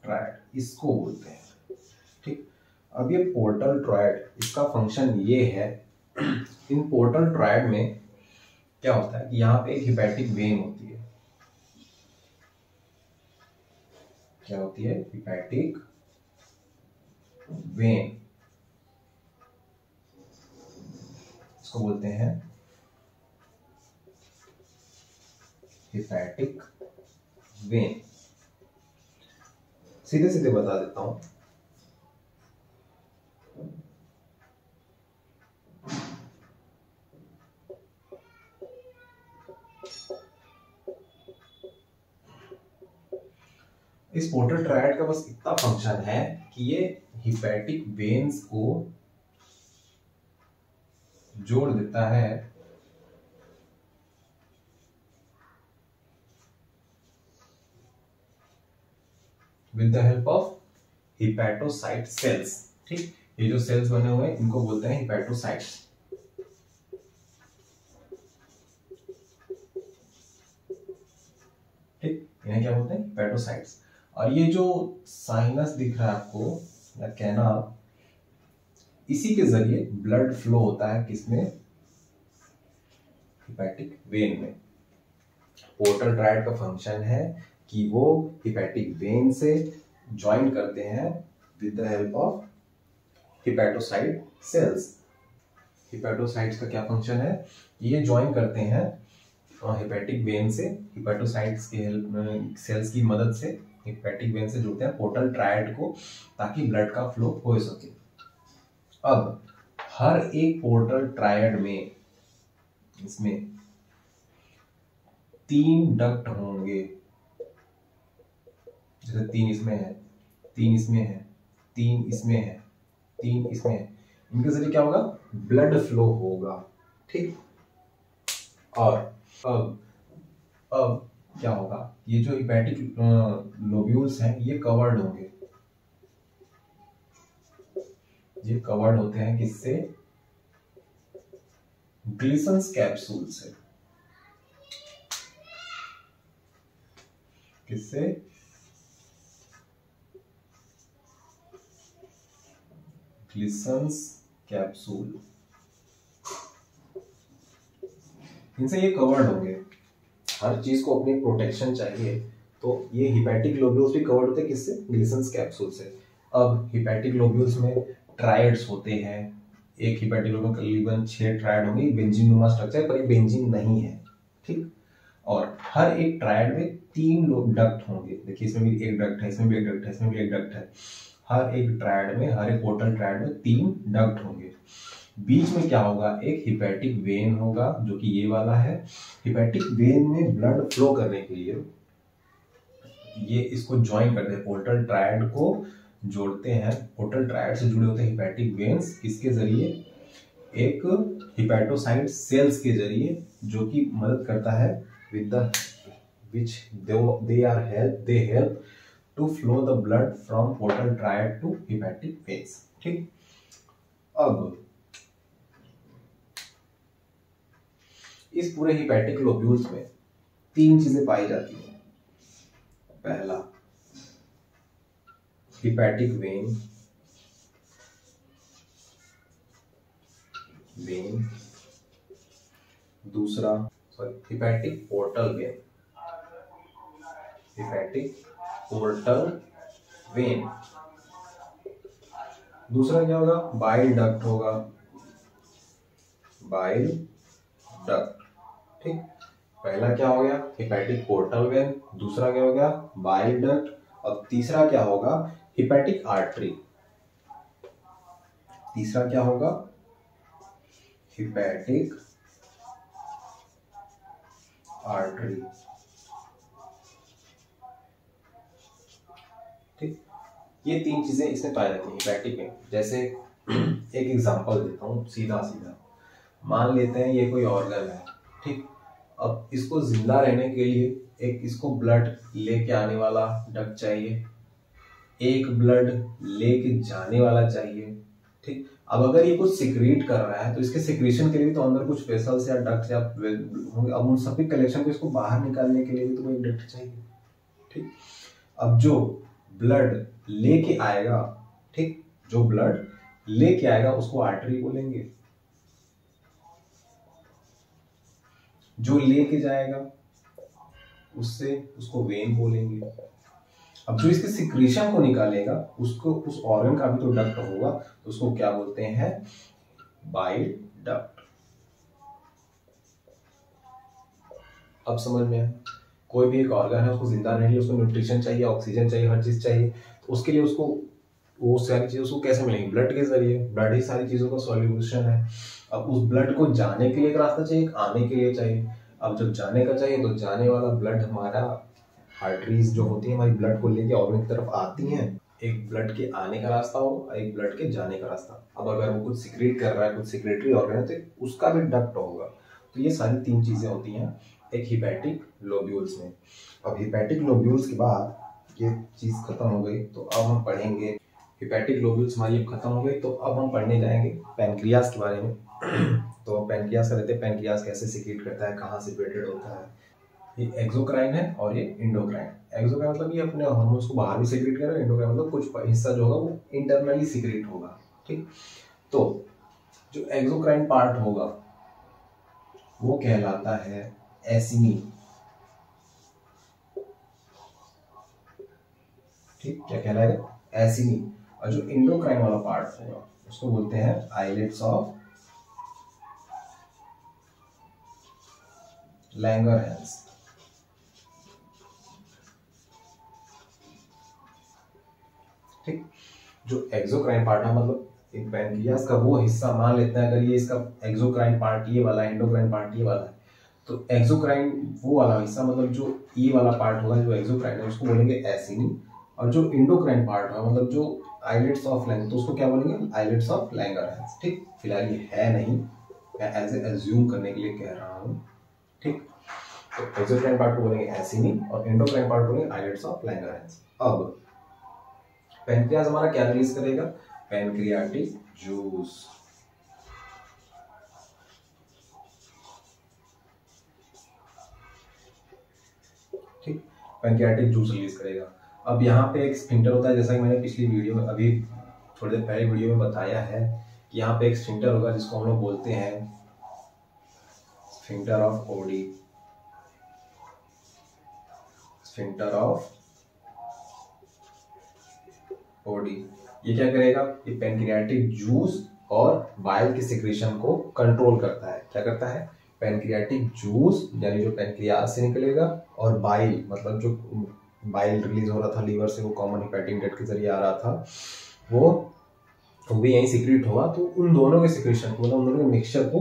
S1: ट्रायड इसको बोलते हैं। ठीक, अब ये पोर्टल ट्रायड इसका फंक्शन ये है, इन पोर्टल ट्रायड में क्या होता है कि यहाँ पे एक हिपैटिक वेन होती है। क्या होती है? हिपैटिक वेन, इसको बोलते हैं हिपैटिक वेन। सीधे सीधे बता देता हूं, इस पोर्टल ट्रायड का बस इतना फंक्शन है कि ये हिपैटिक वेन्स को जोड़ देता है with the help of hepatocyte cells. ठीक, ये जो सेल्स बने हुए हैं इनको बोलते हैं हिपैटोसाइट्स। ठीक, इन्हें क्या बोलते हैं? हिपैटोसाइट्स। और ये जो साइनस दिख रहा है आपको या कैनाल, इसी के जरिए ब्लड फ्लो होता है किसमें? हिपैटिक वेन में। पोर्टल ट्रायड का फंक्शन है कि वो हिपैटिक वेन से ज्वाइन करते हैं with the help of hepatocyte cells. Hepatocytes का क्या फंक्शन है? ये ज्वाइन करते हैं हिपैटिक वेन से, हिपैटोसाइट्स के हेल्प सेल्स की मदद से हिपैटिक वेन से जुड़ते हैं पोर्टल ट्रायड को, ताकि ब्लड का फ्लो हो सके। अब हर एक पोर्टल ट्रायड में इसमें 3 डक्ट होंगे, जैसे 3 इसमें है, 3 इसमें है, 3 इसमें है, 3 इसमें है। इनके जरिए क्या होगा? ब्लड फ्लो होगा। ठीक, और अब क्या होगा? ये जो हिपैटिक लोब्यूल्स हैं ये कवर्ड होंगे, ये कवर्ड होते हैं किससे? ग्लिसन्स कैप्सूल से। किससे? ग्लिसन्स कैप्सूल, इनसे ये कवर्ड होंगे। हर चीज को अपनी प्रोटेक्शन चाहिए, तो ये हिपैटिक लोब्यूल्स भी कवर्ड होते हैं किससे? ग्लिसन्स कैप्सूल से। अब हिपैटिक लोब्यूल्स में ट्रायड्स होते हैं, एक हिपैटिक लोब्यूल करीबन 6 ट्रायड होंगे, बेंजीनुमा स्ट्रक्चर, पर ये बेंजीन नहीं है। ठीक, और हर एक ट्रायड में 3 डक्ट होंगे। देखिए इसमें भी एक डक्ट है, इसमें भी एक डक्ट है, इसमें भी एक डक्ट है। हर एक ट्रायड में, हर एक पोर्टल ट्रायड में 3 डक्ट होंगे। बीच में क्या होगा? एक हिपैटिक वेन होगा, जो कि ये वाला है। हिपैटिक वेन में ब्लड फ्लो करने के लिए ये इसको ज्वाइन करते हैं, पोर्टल ट्रायड को जोड़ते हैं। पोर्टल ट्रायड से जुड़े होते हैं हिपैटिक वेन्स, किसके जरिए? एक हिपैटोसाइट सेल्स के जरिए, जो कि मदद करता है with the which they help to flow the blood from portal triad to hepatic veins। ठीक, अब इस पूरे हिपैटिक लोब्यूल्स में 3 चीजें पाई जाती हैं। पहला हिपैटिक वेन, दूसरा hepatic portal vein, hepatic portal vein. दूसरा क्या होगा? बाइल डक्ट होगा, बाइल डक्ट। ठीक, पहला क्या हो गया? हिपैटिक पोर्टल वेन, दूसरा क्या हो गया? बाइल डक्ट, और तीसरा क्या होगा? Hepatic artery. तीसरा क्या होगा? Hepatic artery. ठीक, ये 3 चीजें इसमें पाई जाती हैं हिपैटिक में। जैसे एक एग्जांपल देता हूँ सीधा सीधा। मान लेते हैं ये कोई ऑर्गन है। ठीक, अब इसको जिंदा रहने के लिए एक इसको ब्लड लेके आने वाला डक्ट चाहिए, एक ब्लड लेके जाने वाला चाहिए, ठीक। अब अगर ये कुछ सिक्रीट कर रहा है तो इसके सिक्रीशन के लिए भी तो अंदर कुछ वेसल्स या डक्ट्स या होंगे। अब उन सभी कलेक्शन को इसको बाहर निकालने के लिए भी तो एक डक्ट चाहिए। ठीक। अब जो ब्लड लेके आएगा, ठीक, जो ब्लड लेके आएगा उसको आर्टरी बोलेंगे, जो लेके जाएगा उसको वेन बोलेंगे। अब जो इसके सिक्रीशन को निकालेगा उसको, उस ऑर्गन का भी तो डक्ट होगा, तो उसको क्या बोलते हैं? Bile duct. अब समझ में आया? कोई भी एक ऑर्गन है, उसको जिंदा रहने के लिए उसको न्यूट्रिशन चाहिए, ऑक्सीजन चाहिए, हर चीज चाहिए, तो उसके लिए उसको वो सारी चीजें उसको कैसे मिलेंगी? ब्लड के जरिए। ब्लड ही सारी चीजों का सॉल्यूशन है। अब उस ब्लड को जाने के लिए एक रास्ता चाहिए, एक आने के लिए चाहिए। अब जब जाने का चाहिए तो जाने वाला ब्लड हमारा आर्टरीज जो होती है हमारी ब्लड को लेके ऑर्गन की तरफ आती हैं। एक ब्लड के आने का रास्ता हो, एक ब्लड के जाने का रास्ता। अब अगर वो कुछ सिक्रेट कर रहा है, कुछ सिक्रेटरी ऑर्गन है, तो उसका भी डक्ट होगा। तो ये सारी 3 चीजें होती हैं एक हिपैटिक लोब्यूल्स में। अब हिपैटिक लोब्यूल्स के बाद ये चीज खत्म हो गई, तो अब हम पढ़ेंगे, हिपैटिक लोब्यूल्स हमारी खत्म हो गई, तो अब हम पढ़ने जाएंगे पैनक्रियास के बारे में। तो पैनक्रियास का रहते हैं, पैनक्रियास कैसे सिक्रेट करता है, कहाँ सिक्रेटेड होता है। ये एक्सोक्राइन है और ये इंडोक्राइन। एक्सोक्राइन मतलब ये अपने हार्मोन्स को बाहर भी सिक्रेट कर रहा है, इंडोक्राइन मतलब कुछ हिस्सा जो होगा वो इंटरनली सिक्रेट होगा। ठीक। तो जो एक्सोक्राइन पार्ट होगा वो कहलाता है एसिनी। ठीक, क्या कहलाएगा? एसिनी। और जो इंडोक्राइन वाला पार्ट होगा उसको बोलते हैं आइलेट्स ऑफ लैंगरहैंस। ठीक। जो एक्सोक्राइन पार्ट है मतलब पैनक्रियास का वो हिस्सा, मान लेते हैं अगर ये इसका एक्सोक्राइन पार्ट ये वाला है, इंडोक्राइन पार्ट ये वाला है, तो एक्सोक्राइन वो वाला हिस्सा मतलब जो ई वाला पार्ट होगा, जो एक्सोक्राइन है उसको बोलेंगे एसिनी। और जो इंडोक्राइन पार्ट होगा मतलब जो आइलेट्स ऑफ लैंगर, तो उसको क्या बोलेंगे? Islets of Langerhans. ठीक। फिलहाल ये है नहीं, मैं एज एज्यूम करने के लिए कह रहा हूँ। ठीक। तो एक्सोक्राइन पार्ट को बोलेंगे एसिनी और इंडोक्राइन पार्ट को बोलेंगे आइलेट्स ऑफ लैंगरहैंस। अब पैनक्रियास हमारा क्या रिलीज करेगा? Pancreatic juice. ठीक, पैनक्रियाटिक जूस रिलीज करेगा। अब यहाँ पे एक स्फिंक्टर होता है, जैसा कि मैंने पिछली वीडियो में, अभी थोड़ी देर पहले वीडियो में बताया है कि यहाँ पे एक स्फिंक्टर होगा जिसको हम लोग बोलते हैं sphincter of OD. Sphincter of OD ये क्या करेगा? ये पैनक्रियाटिक जूस और बाइल की सिक्रीशन को कंट्रोल करता है। क्या करता है? पैनक्रियाटिक जूस यानी जो पैनक्रियास से निकलेगा, और बाइल मतलब जो बाइल रिलीज हो रहा था लीवर से, वो कॉमन हिपैटिक डक्ट के जरिए आ रहा था, वो भी यहीं सिक्रीट होगा। तो उन दोनों के सिक्रीशन को, मतलब उन दोनों के मिक्सचर को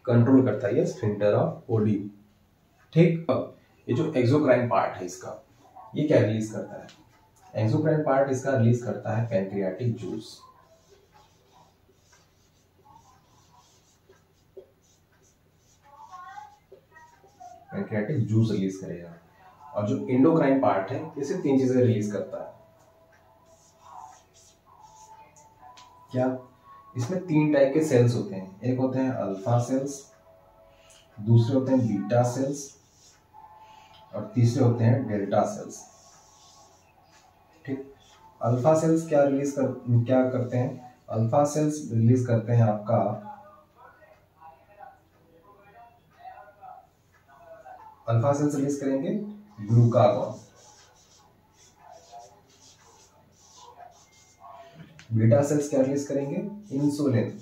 S1: कंट्रोल करता है ये स्फिंक्टर ऑफ ओडी। ठीक। अब ये जो एक्सोक्राइन पार्ट है इसका, ये क्या रिलीज करता है? एक्सोक्राइन पार्ट इसका रिलीज करता है pancreatic juice. Pancreatic juice release करेगा। और जो इंडोक्राइन पार्ट है ये सिर्फ 3 चीजें रिलीज करता है। क्या? इसमें 3 टाइप के सेल्स होते हैं। एक होते हैं अल्फा सेल्स, दूसरे होते हैं बीटा सेल्स, और तीसरे होते हैं डेल्टा सेल्स। ठीक। अल्फा सेल्स क्या करते हैं? अल्फा सेल्स रिलीज करते हैं आपका अल्फा सेल्स रिलीज करेंगे ग्लूकागॉन। बीटा सेल्स क्या रिलीज करेंगे? इंसुलिन।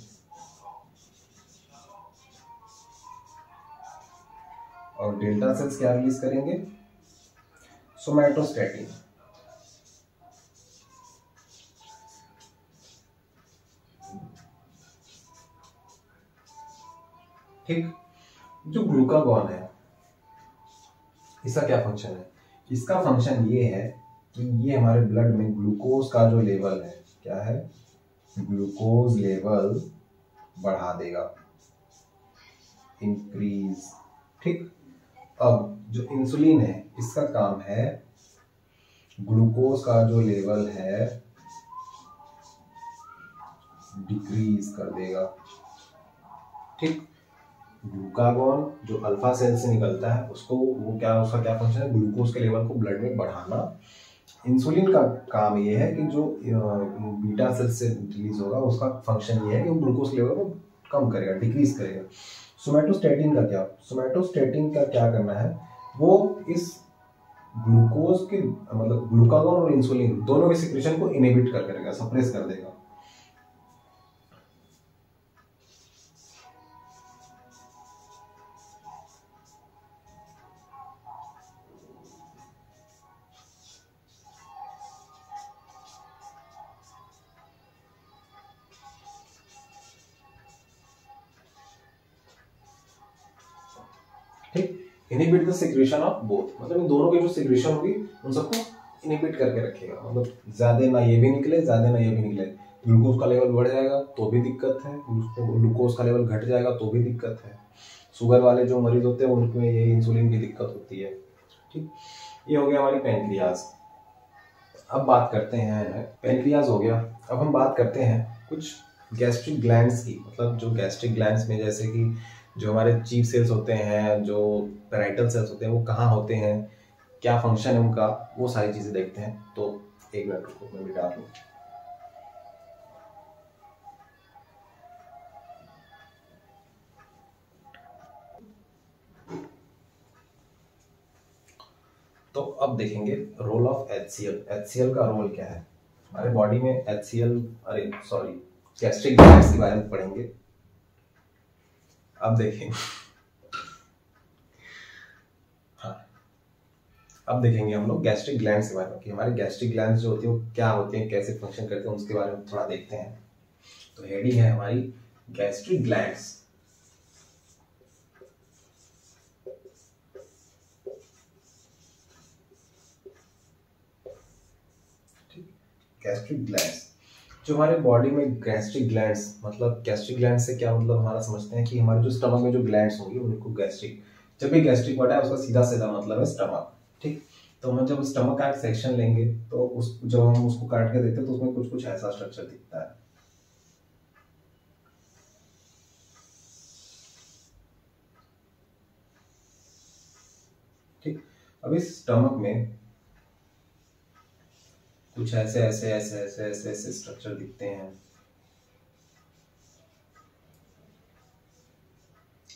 S1: और डेल्टा सेल्स क्या रिलीज करेंगे? सोमैटोस्टैटिन। ठीक। जो ग्लूकागॉन है इसका क्या फंक्शन है? इसका फंक्शन ये है कि ये हमारे ब्लड में ग्लूकोज का जो लेवल है, क्या है? ग्लूकोज लेवल बढ़ा देगा, इंक्रीज। ठीक। अब जो इंसुलिन है इसका काम है ग्लूकोज का जो लेवल है डिक्रीज कर देगा। ठीक, ग्लूकागॉन जो अल्फा सेल से निकलता है उसको उसका क्या फंक्शन है, ग्लूकोज के लेवल को ब्लड में बढ़ाना। इंसुलिन का काम ये है कि जो बीटा सेल से रिलीज होगा उसका फंक्शन ये है कि वो ग्लूकोज लेवल को कम करेगा, डिक्रीज करेगा। सोमैटोस्टेटिन का क्या करना है, वो इस ग्लूकोज के मतलब ग्लूकागॉन और इंसुलिन दोनों के सिक्रेशन को इनहिबिट कर करेगा, सप्रेस कर देगा। ठीक, inhibit the secretion of both, मतलब इन दोनों की जो सिक्रेशन होगी उन सबको इनहिबिट करके रखेगा। मतलब ज्यादा ना ये भी निकले, ज्यादा ना ये भी निकले। ग्लूकोज का लेवल बढ़ जाएगा तो भी दिक्कत है, ग्लूकोज का लेवल घट जाएगा तो भी दिक्कत है। शुगर वाले जो मरीज होते हैं उनमें ये इंसुलिन की दिक्कत होती है। ठीक, ये हो गया हमारी पैंक्रियाज। अब बात करते हैं, पैंक्रियाज हो गया, अब हम बात करते हैं कुछ गैस्ट्रिक ग्लैंड्स की। मतलब जो गैस्ट्रिक ग्लैंड्स में जैसे कि जो हमारे चीफ सेल्स होते हैं, जो पैराइटल सेल्स होते हैं, वो कहाँ होते हैं, क्या फंक्शन है उनका, वो सारी चीजें देखते हैं। तो एक मिनट रुको, मैं मिटा दूं। तो अब देखेंगे रोल ऑफ HCl। HCl का रोल क्या है हमारे बॉडी में। गैस्ट्रिक ग्लैंड्स के बारे में पढ़ेंगे। अब देखेंगे अब देखेंगे हम लोग गैस्ट्रिक ग्लैंड्स के बारे में कि हमारे गैस्ट्रिक ग्लैंड्स जो होती है वो क्या होते हैं, कैसे फंक्शन करते हैं, उसके बारे में थोड़ा देखते हैं। तो हेडिंग है हमारी गैस्ट्रिक ग्लैंड्स। गैस्ट्रिक ग्लैंड्स जो हमारे बॉडी में गैस्ट्रिक ग्लैंड्स, मतलब गैस्ट्रिक ग्लैंड से क्या मतलब हमारा समझते हैं कि हमारे जो स्टमक में जो ग्लैंड्स होंगी उनको गैस्ट्रिक, जब भी गैस्ट्रिक वर्ड है उसका सीधा सीधा मतलब है स्टमक। ठीक, तो हम जब स्टमक का एक सेक्शन लेंगे तो जब हम उसको काट के देखते हैं तो उसमें कुछ कुछ ऐसा स्ट्रक्चर दिखता है। ठीक, अब इस स्टमक में कुछ ऐसे ऐसे ऐसे ऐसे ऐसे ऐसे स्ट्रक्चर दिखते हैं,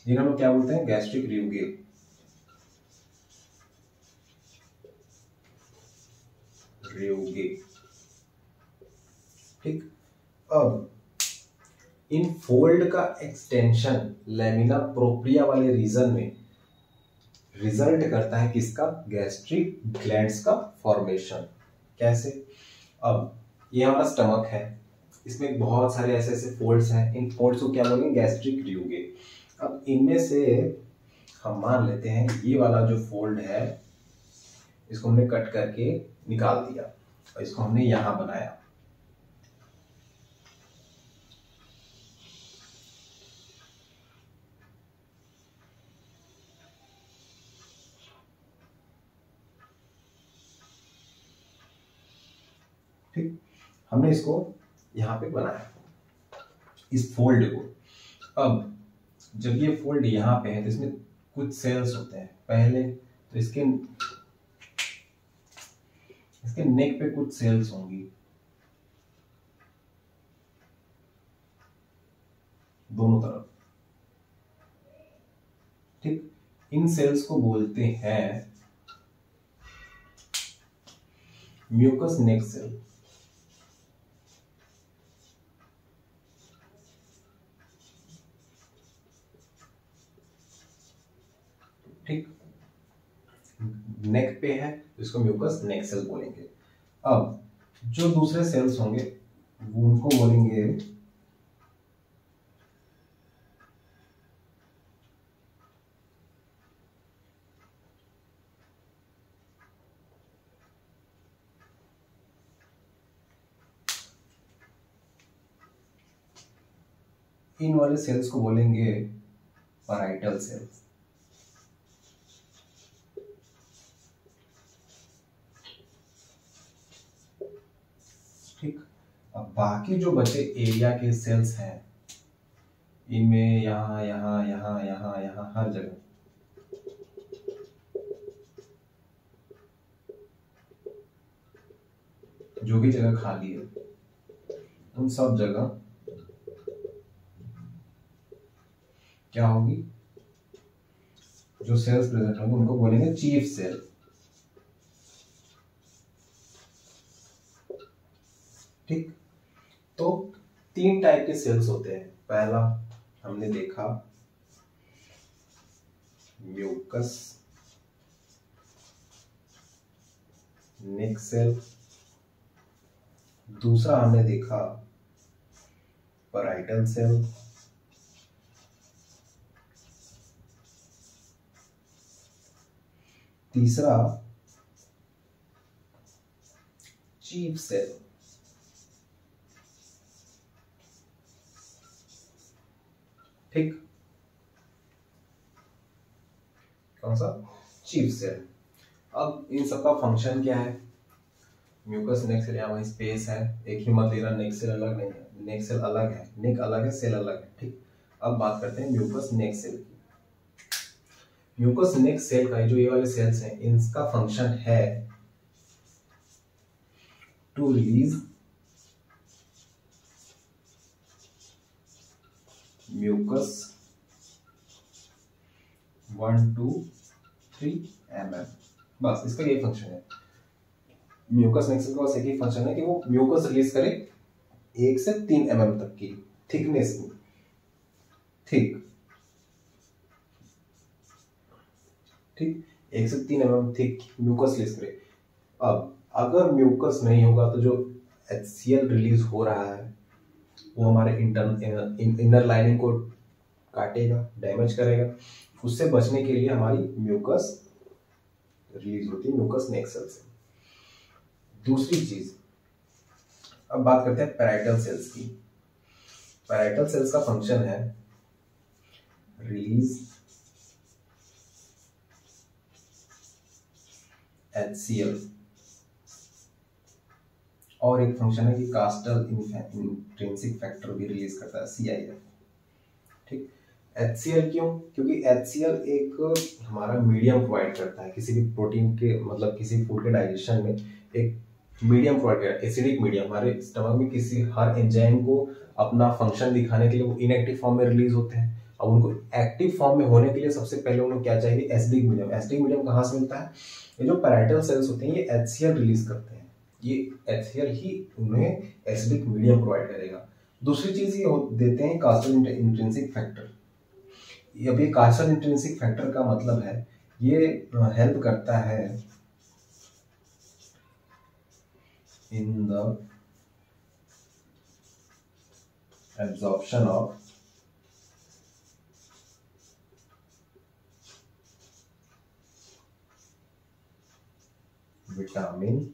S1: जिन्हें हम क्या बोलते हैं, गैस्ट्रिक रियूगे। ठीक, अब इन फोल्ड का एक्सटेंशन लैमिना प्रोप्रिया वाले रीजन में रिजल्ट करता है किसका, गैस्ट्रिक ग्लैंड्स का फॉर्मेशन। कैसे, अब ये हमारा स्टमक है, इसमें बहुत सारे ऐसे ऐसे फोल्ड्स हैं, इन फोल्ड्स को क्या बोलेंगे, गैस्ट्रिक रियूगे। अब इनमें से हम मान लेते हैं ये वाला जो फोल्ड है इसको हमने कट करके निकाल दिया और इसको हमने यहां बनाया। ठीक, हमने इसको यहां पे बनाया, इस फोल्ड को। अब जब ये फोल्ड यहां पे है तो इसमें कुछ सेल्स होते हैं। पहले तो इसके नेक पे कुछ सेल्स होंगी, दोनों तरफ। ठीक, इन सेल्स को बोलते हैं म्यूकस नेक सेल। ठीक, नेक पे है तो इसको म्यूकस नेक सेल बोलेंगे। अब जो दूसरे सेल्स होंगे वो उनको बोलेंगे इन वाले सेल्स को बोलेंगे पैराइटल सेल्स। ठीक, अब बाकी जो बचे एरिया के सेल्स हैं, इनमें यहाँ यहाँ यहाँ यहाँ यहाँ हर जगह जो भी जगह खाली है, उन सब जगह क्या होगी, जो सेल्स प्रेजेंट होंगे उनको बोलेंगे चीफ सेल। ठीक, तो 3 टाइप के सेल्स होते हैं। पहला हमने देखा म्यूकस नेक सेल, दूसरा हमने देखा पैराइटल सेल, तीसरा चीफ सेल। ठीक, कौन सा, चीफ सेल। अब इन सबका फंक्शन क्या है, म्यूकस नेक सेल यहाँ स्पेस है, एक ही मत लेना, नेक सेल अलग नहीं है, नेक सेल अलग है, नेक अलग है, सेल अलग है। ठीक, अब बात करते हैं म्यूकस नेक सेल की। म्यूकस नेक सेल का जो ये वाले सेल्स हैं, इनका फंक्शन है to release mucus 1 to 3 mm, बस इसका यही फंक्शन है। म्यूकस नेक सेल का बस एक ही फंक्शन है कि वो म्यूकस रिलीज करे 1 से 3 mm तक की थिकनेस में। ठीक, 1 से 3 mm थिक म्यूकस रिलीज करे। अब अगर म्यूकस नहीं होगा तो जो HCl रिलीज हो रहा है वो हमारे इनर लाइनिंग को काटेगा, डैमेज करेगा। उससे बचने के लिए हमारी म्यूकस रिलीज होती है म्यूकस नेक सेल से। दूसरी चीज, अब बात करते हैं पैराइटल सेल्स की। पैराइटल सेल्स का फंक्शन है रिलीज HCl, और एक फंक्शन है कि कास्टल इंट्रिंसिक फैक्टर भी रिलीज करता है, CIF। ठीक, HCl क्यों, क्योंकि HCl एक हमारा मीडियम प्रोवाइड करता है किसी भी प्रोटीन के, मतलब किसी फूड के डाइजेशन में एक मीडियम प्रोवाइड करता है, एसिडिक मीडियम। हमारे स्टमक में किसी हर एंजाइम को अपना फंक्शन दिखाने के लिए वो इनएक्टिव फॉर्म में रिलीज होते हैं। अब उनको एक्टिव फॉर्म में होने के लिए सबसे पहले उन्हें क्या चाहिए, एसिडिक मीडियम। एसिडिक मीडियम कहाँ से मिलता है, ये जो पैराइटल सेल्स होते हैं ये HCl रिलीज करते हैं, ये HCl ही उन्हें एसिडिक मीडियम प्रोवाइड करेगा। दूसरी चीज ये देते हैं कास्टल इंट्रिंसिक फैक्टर। अब ये कास्टल इंट्रिंसिक फैक्टर का मतलब है ये हेल्प करता है in the absorption of vitamin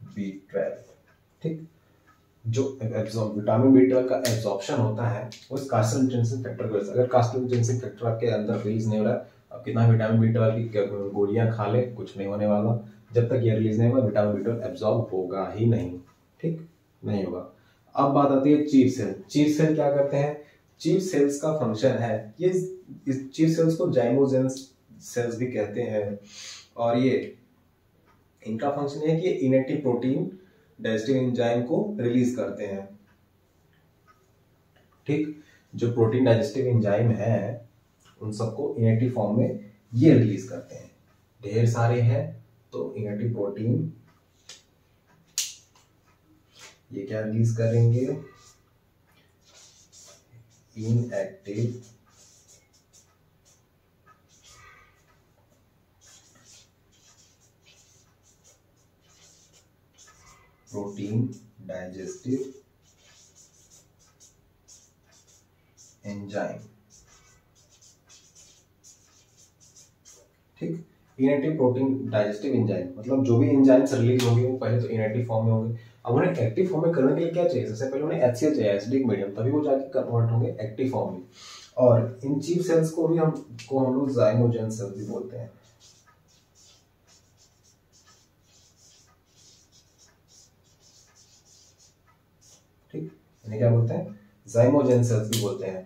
S1: B12। ठीक, जो विटामिन B12 का एब्जॉर्प्शन होता है वो इस कास्टल इंट्रिंसिक फैक्टर की वजह से। अगर कास्टल इंट्रिंसिक फैक्टर आपके अंदर रिलीज नहीं हो रहा है, अब कितना विटामिन B12 की गोलियां खा ले, कुछ नहीं होने वाला। जब तक ये रिलीज नहीं होगा विटामिन B12 एब्जॉर्ब होगा ही नहीं। ठीक, नहीं होगा। अब बात आती है चीफ सेल। चीफ सेल क्या करते हैं, चीफ सेल्स का फंक्शन है, ये इस चीफ सेल्स को जाइमोजेंस सेल्स भी कहते हैं, और ये इनका फंक्शन है कि इनएक्टिव प्रोटीन डाइजेस्टिव एंजाइम को रिलीज करते हैं। ठीक, जो प्रोटीन डाइजेस्टिव एंजाइम है उन सबको इनएक्टिव फॉर्म में ये रिलीज करते हैं। ढेर सारे हैं तो इनएक्टिव प्रोटीन ये क्या रिलीज करेंगे, इनएक्टिव प्रोटीन डाइजेस्टिव एंजाइम। ठीक, इनएक्टिव प्रोटीन डाइजेस्टिव एंजाइम मतलब जो भी एंजाइम्स रिलीज होंगे वो पहले तो इनएक्टिव फॉर्म में होंगे। अब उन्हें एक्टिव फॉर्म में करने के लिए क्या चाहिए, सबसे पहले उन्हें HCl चाहिए, एसिडिक मीडियम, तभी वो जाके कन्वर्ट होंगे एक्टिव फॉर्म में। और इन चीफ सेल्स को भी हम लोग जाइमोजेंस सेल्स भी बोलते हैं। ठीक, इन्हें क्या बोलते हैं, जाइमोजेन सेल्स भी बोलते हैं।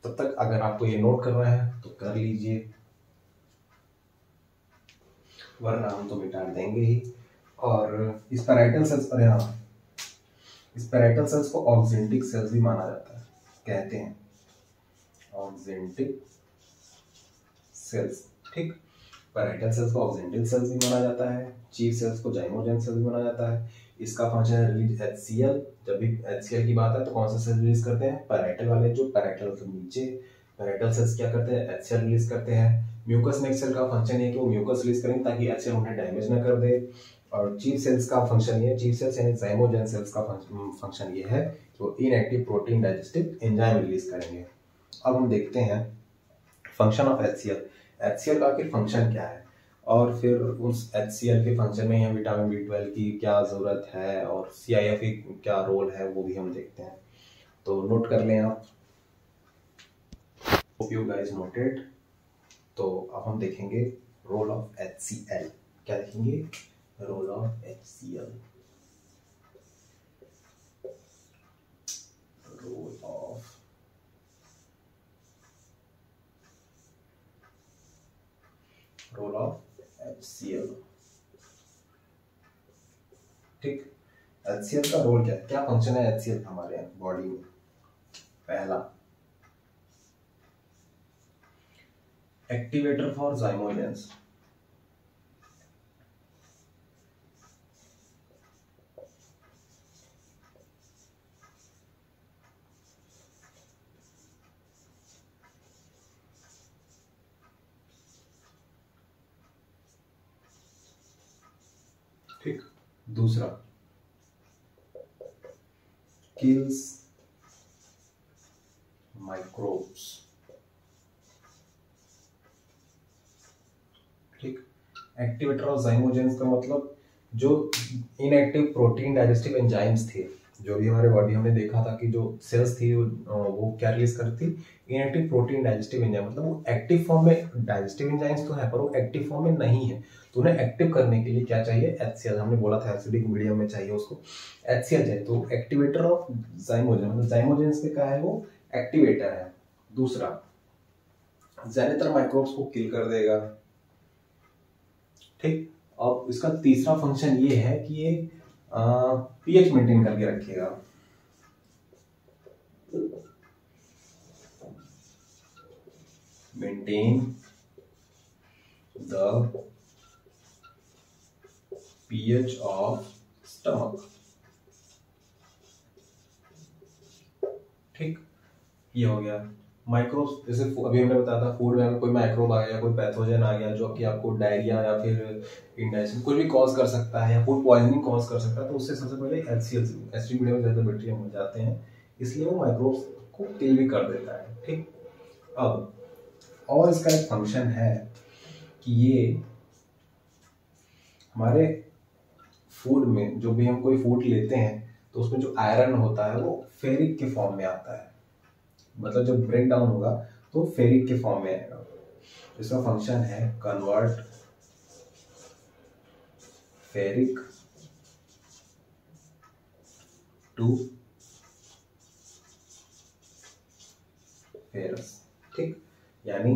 S1: तब तक अगर आपको ये नोट करना है तो कर लीजिए, वरना हम तो मिटा देंगे ही। और इस पैराइटल सेल्स, अरे हाँ, इस पैराइटल सेल्स को ऑक्जेंटिक सेल्स भी माना जाता है, कहते हैं ऑक्जेंटिक सेल्स। ठीक, पैराइटल सेल्स को ऑक्जेंटिक सेल्स भी माना जाता है, चीफ सेल्स को जाइमोजेन सेल्स भी माना जाता है। इसका फंक्शन है रिलीज HCl। जब भी HCl की बात है तो कौन सा सेल रिलीज करते हैं, पैराइटल वाले, जो पैराइटल के नीचे पैराइटल सेल्स क्या करते हैं, HCl रिलीज करते हैं। म्यूकस नेक सेल का फंक्शन है कि वो म्यूकस रिलीज करेंगे ताकि HCl उन्हें डैमेज ना कर दे। और चीफ सेल्स का फंक्शन ये है, चीफ सेल्स यानी जाइमोजेन सेल्स का फंक्शन ये है कि वो inactive protein digestive enzyme release करेंगे। अब हम देखते हैं फंक्शन ऑफ HCl। HCl का आखिर फंक्शन क्या है, और फिर उस HCl के फंक्शन में हम विटामिन B12 की क्या ज़रूरत है और CIF की क्या रोल है वो भी हम देखते हैं। तो नोट कर लें आप, होप यू गाइस नोटेड। तो अब हम देखेंगे रोल ऑफ HCl। क्या देखेंगे, role of HCl, role of HCl। ठीक, HCl का रोल क्या है, क्या फंक्शन है HCl का हमारे बॉडी में। पहला, एक्टिवेटर फॉर जाइमोजेंस। ठीक, दूसरा, किल्स माइक्रोब्स। ठीक, एक्टिवेटर ऑफ जाइमोजेंस का मतलब जो इनएक्टिव प्रोटीन डाइजेस्टिव एंजाइम्स थे, जो भी हमारे बॉडी हमने देखा था कि जो सेल्स थी वो क्या रिलीज करती, इनएक्टिव प्रोटीन डाइजेस्टिव एंजाइम, मतलब वो एक्टिव फॉर्म में, डाइजेस्टिव एंजाइम्स तो है पर वो एक्टिव फॉर्म में नहीं है। तो उन्हें एक्टिव करने के लिए क्या चाहिए, HCl। हमने बोला था एसिडिक मीडियम में चाहिए उसको HCl चाहिए। तो एक्टिवेटर ऑफ जाइमोजेन, मतलब जाइमोजेंस में क्या है, वो एक्टिवेटर है। दूसरा, ज्यादातर माइक्रोब्स को किल कर देगा। ठीक, और इसका तीसरा फंक्शन ये है कि ये पीएच मेंटेन करके रखेगा। Maintain the pH of stomach. ठीक, ये हो गया माइक्रोब्स। जैसे अभी हमने बताया था फूड में अगर कोई माइक्रोब आ गया, कोई पैथोजन आ गया जो कि आपको डायरिया या फिर इंडाइजेशन कुछ भी कॉज कर सकता है या फूड पॉइजनिंग कॉज कर सकता है, तो उससे सबसे पहले HCl, एसिडिक मीडियम में ज्यादा बैक्टीरिया मर जाते हैं, इसलिए वो माइक्रोब्स को किल भी कर देता है। ठीक, अब और इसका एक फंक्शन है कि ये हमारे फूड में, जो भी हम कोई फूड लेते हैं तो उसमें जो आयरन होता है वो फेरिक के फॉर्म में आता है, मतलब जब ब्रेक डाउन होगा तो फेरिक के फॉर्म में आएगा। इसका फंक्शन है कन्वर्ट फेरिक टू फेरस। ठीक, यानी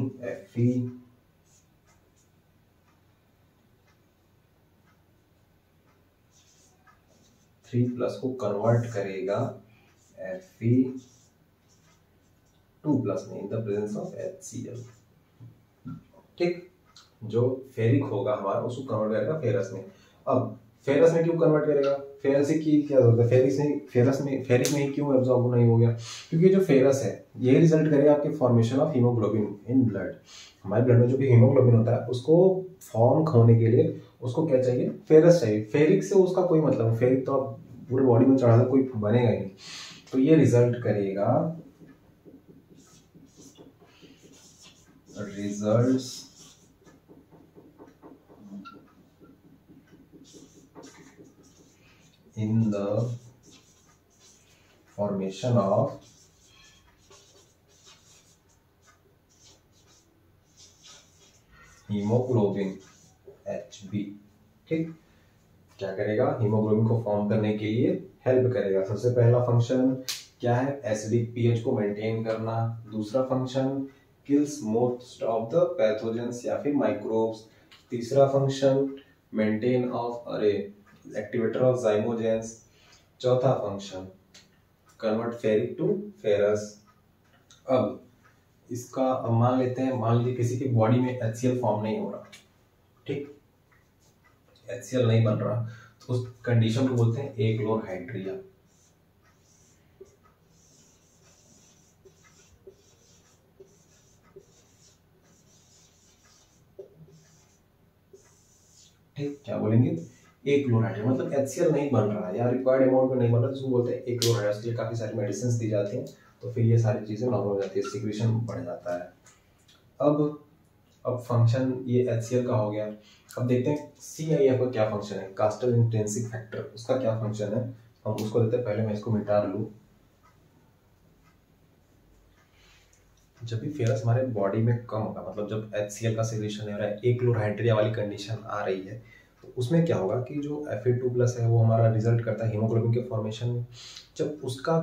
S1: Fe3+ को कन्वर्ट करेगा Fe2+ में in the presence of HCl। ठीक, जो फेरिक होगा हमारा उसको कन्वर्ट करेगा फेरस में। अब फेरस में क्यों कन्वर्ट करेगा, फेरस की क्या जरूरत है, फेरिक में ही क्यों एब्जॉर्ब नहीं हो गया, क्योंकि जो फेरस है ये रिजल्ट करेगा आपके formation of haemoglobin in blood. हमारे ब्लड में जो भी हीमोग्लोबिन होता है उसको फॉर्म होने के लिए उसको क्या चाहिए, फेरस चाहिए। फेरिक से उसका कोई मतलब, फेरिक तो आप पूरे बॉडी में चढ़ा कोई बनेगा ही नहीं। तो ये रिजल्ट करेगा, results in the formation of hemoglobin Hb। ठीक, क्या करेगा, हीमोग्लोबिन को फॉर्म करने के लिए हेल्प करेगा। सबसे पहला फंक्शन क्या है, एसिडिक पीएच को मेंटेन करना। दूसरा function kills most of the pathogens या फिर माइक्रोब्स। तीसरा function maintain of activator of zymogens. चौथा function convert ferric to ferrous. अब इसका मान लेते हैं, मान लीजिए किसी की बॉडी में HCl फॉर्म नहीं हो रहा, ठीक, HCl नहीं बन रहा, तो उस कंडीशन को बोलते हैं एक्लोरहाइड्रिया। ठीक, क्या बोलेंगे, एक्लोरहाइड्रिया, मतलब HCl नहीं बन रहा है या रिक्वायर्ड अमाउंट में नहीं बन रहा, तो बोलते हैं एक्लोरहाइड्रिया। इसके लिए काफी सारी मेडिसिन दी जाती हैं, तो फिर ये सारी चीजें नॉर्मल हो जाती है, सिक्रीशन बढ़ जाता है। अब फंक्शन ये HCl का हो गया। अब देखते हैं CIF का क्या फंक्शन है, कास्टल इंट्रिंसिक फैक्टर, उसका क्या फंक्शन है, हम उसको लेते हैं। पहले मैं इसको मिटा लूं। जब भी फेरस हमारे बॉडी में कम होगा, मतलब जब HCl का सिक्रीशन हो रहा है, एक्लोरहाइड्रिया वाली कंडीशन आ रही है, तो उसमें क्या होगा कि जो Fe2+ है वो हमारा रिजल्ट करता है हीमोग्लोबिन के फॉर्मेशन में। जब उसका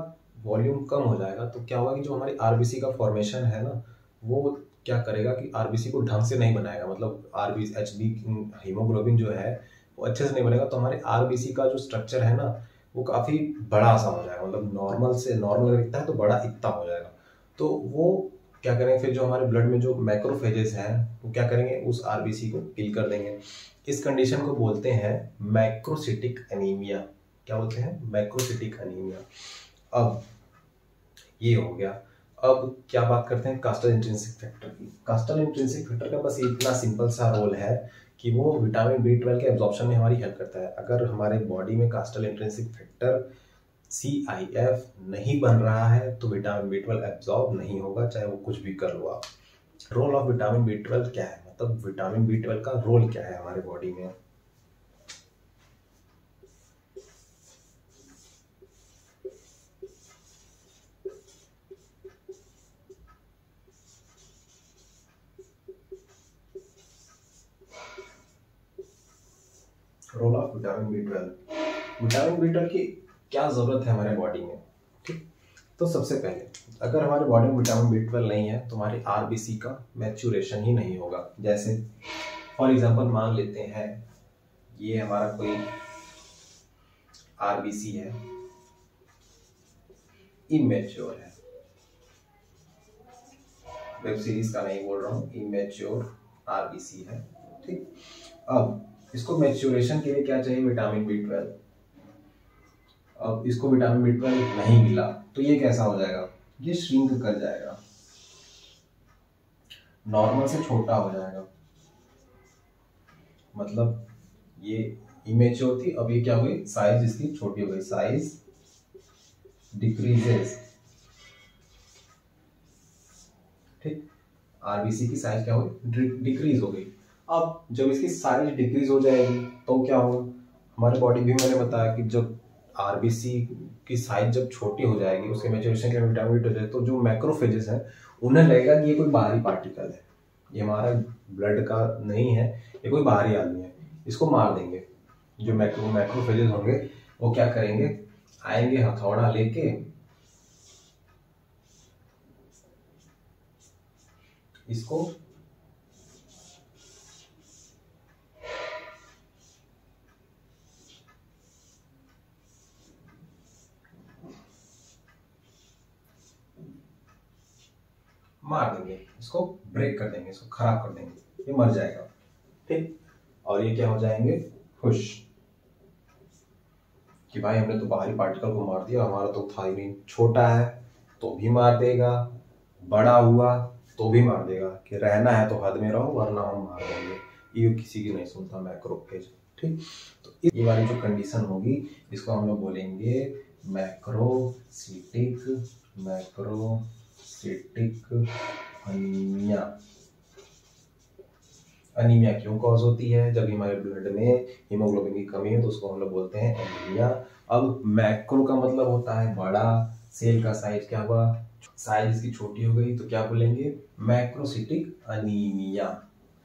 S1: वॉल्यूम कम हो जाएगा तो क्या होगा कि जो हमारी RBC का फॉर्मेशन है ना, वो क्या करेगा कि RBC को ढंग से नहीं बनाएगा, मतलब HB हीमोग्लोबिन जो है वो अच्छे से नहीं बनेगा, तो हमारे RBC का जो स्ट्रक्चर है ना वो काफ़ी बड़ा सा हो जाएगा, मतलब नॉर्मल से नॉर्मल दिखता है तो बड़ा इतना हो जाएगा। तो वो क्या करेंगे, फिर जो हमारे ब्लड में जो मैक्रोफेजेस हैं वो क्या करेंगे, उस RBC को किल कर देंगे। इस कंडीशन को बोलते हैं मैक्रोसिटिक एनीमिया। क्या बोलते हैं, मैक्रोसिटिक एनीमिया। अब ये हो गया। अब क्या बात करते हैं कास्टल इंट्रिंसिक फैक्टर की। कास्टल इंट्रिंसिक फैक्टर का बस इतना सिंपल सा रोल है कि वो विटामिन B12 के एब्जॉर्प्शन में हमारी हेल्प करता है। अगर हमारे बॉडी में कास्टल इंट्रिंसिक फैक्टर CIF नहीं बन रहा है तो विटामिन B12 एब्जॉर्ब नहीं होगा, चाहे वो कुछ भी कर लो आप। रोल ऑफ विटामिन B12 क्या है, मतलब विटामिन B12 का रोल क्या है हमारे बॉडी में। Role of vitamin B12, vitamin B12 की क्या जरूरत है हमारे बॉडी में, ठीक। तो सबसे पहले अगर हमारे बॉडी में विटामिन B12 नहीं है तो हमारी RBC का मैच्योरेशन ही नहीं होगा। जैसे फॉर एग्जांपल मान लेते हैं ये हमारा कोई RBC है, इमेच्योर है, वेब सीरीज का नहीं बोल रहा हूँ, इमेच्योर RBC है, ठीक। अब इसको मैच्योरेशन के लिए क्या चाहिए, विटामिन B12। अब इसको विटामिन B12 नहीं मिला तो ये कैसा हो जाएगा, ये श्रिंक कर जाएगा, नॉर्मल से छोटा हो जाएगा, मतलब ये इमेच्योर थी, अब ये क्या हुई, साइज इसकी छोटी हो गई, साइज डिक्रीजेस, ठीक। RBC की साइज क्या हुई, डिक्रीज हो गई। अब जब इसकी साइज डिक्रीज हो जाएगी तो क्या होगा, हमारे बॉडी भी मैंने बताया कि जब RBC की साइज जब छोटी हो जाएगी, उसके मैच्योरेशन के विटामिन हो जाए, तो जो मैक्रोफेजेस हैं उन्हें लगेगा कि ये कोई बाहरी पार्टिकल है, ये हमारा ब्लड का नहीं है, ये कोई बाहरी आदमी है, इसको मार देंगे। जो मैक्रोफेजेस होंगे वो क्या करेंगे, आएंगे हथौड़ा लेके, इसको मार देंगे, इसको ब्रेक कर देंगे, इसको खराब कर देंगे, ये मर जाएगा, ठीक। और ये क्या हो जाएंगे, खुश कि भाई हमने तो बाहरी पार्टिकल को मार दिया, हमारा तो था ही नहीं, छोटा है तो भी मार देगा, बड़ा हुआ तो भी मार देगा, कि रहना है तो हद में रहो वरना हम मार देंगे, ये किसी की नहीं सुनता मैक्रोफेज, ठीक। तो ये वाली जो कंडीशन होगी इसको हम लोग बोलेंगे मैक्रोसिटिक अनीमिया। अनीमिया क्यों कॉज होती है, जब हमारे ब्लड में हीमोग्लोबिन की कमी है तो उसको हम लोग बोलते हैं एनीमिया। अब मैक्रो का मतलब होता है बड़ा, सेल का साइज क्या हुआ, साइज इसकी छोटी हो गई तो क्या बोलेंगे, मैक्रोसिटिक अनीमिया,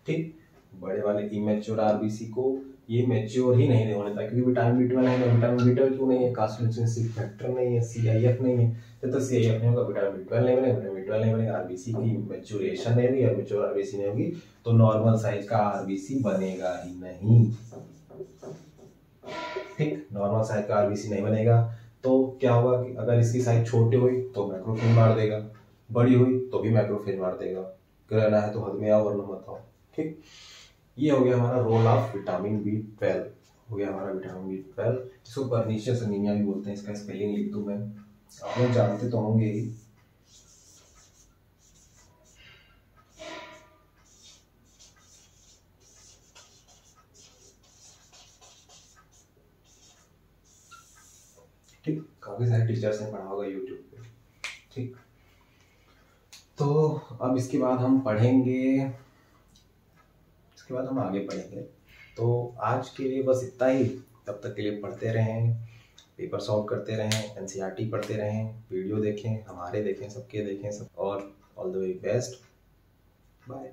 S1: ठीक। बड़े वाले इमेच्योर RBC को ये मैच्योर ही नहीं होने था, क्योंकि विटामिन B12 नहीं है। विटामिन B12 क्यों नहीं है? कार्सिनोजेनेसिस फैक्टर नहीं है, CIF नहीं है। जब तक CIF नहीं होगा विटामिन B12 नहीं बनेगा, विटामिन B12 नहीं बनेगा, RBC की मैच्योरेशन नहीं होगी, मैच्योर RBC नहीं होगी तो नॉर्मल साइज का RBC बनेगा ही नहीं। ठीक, नॉर्मल साइज का RBC नहीं बनेगा तो क्या होगा कि अगर इसकी साइज छोटी हुई तो मैक्रोफेज मार देगा, बड़ी हुई तो भी मैक्रोफेज मार देगा। रहना है तो हद में आओ वरना मत आओ। ठीक, ये हो गया हमारा रोल ऑफ विटामिन B12, हो गया हमारा विटामिन B12, जिसको पर्नीशियस एनीमिया भी बोलते हैं। इसका स्पेलिंग लिख दूं मैं, आप लोग जानते तो होंगे ही। ठीक, काफी सारे टीचर्स ने पढ़ा होगा यूट्यूब पे। ठीक, तो अब इसके बाद हम पढ़ेंगे, इसके बाद हम आगे पढ़ेंगे। तो आज के लिए बस इतना ही। तब तक के लिए पढ़ते रहें, पेपर सॉल्व करते रहें, NCERT पढ़ते रहें, वीडियो देखें, हमारे देखें, सबके देखें सब, और all the way best, bye.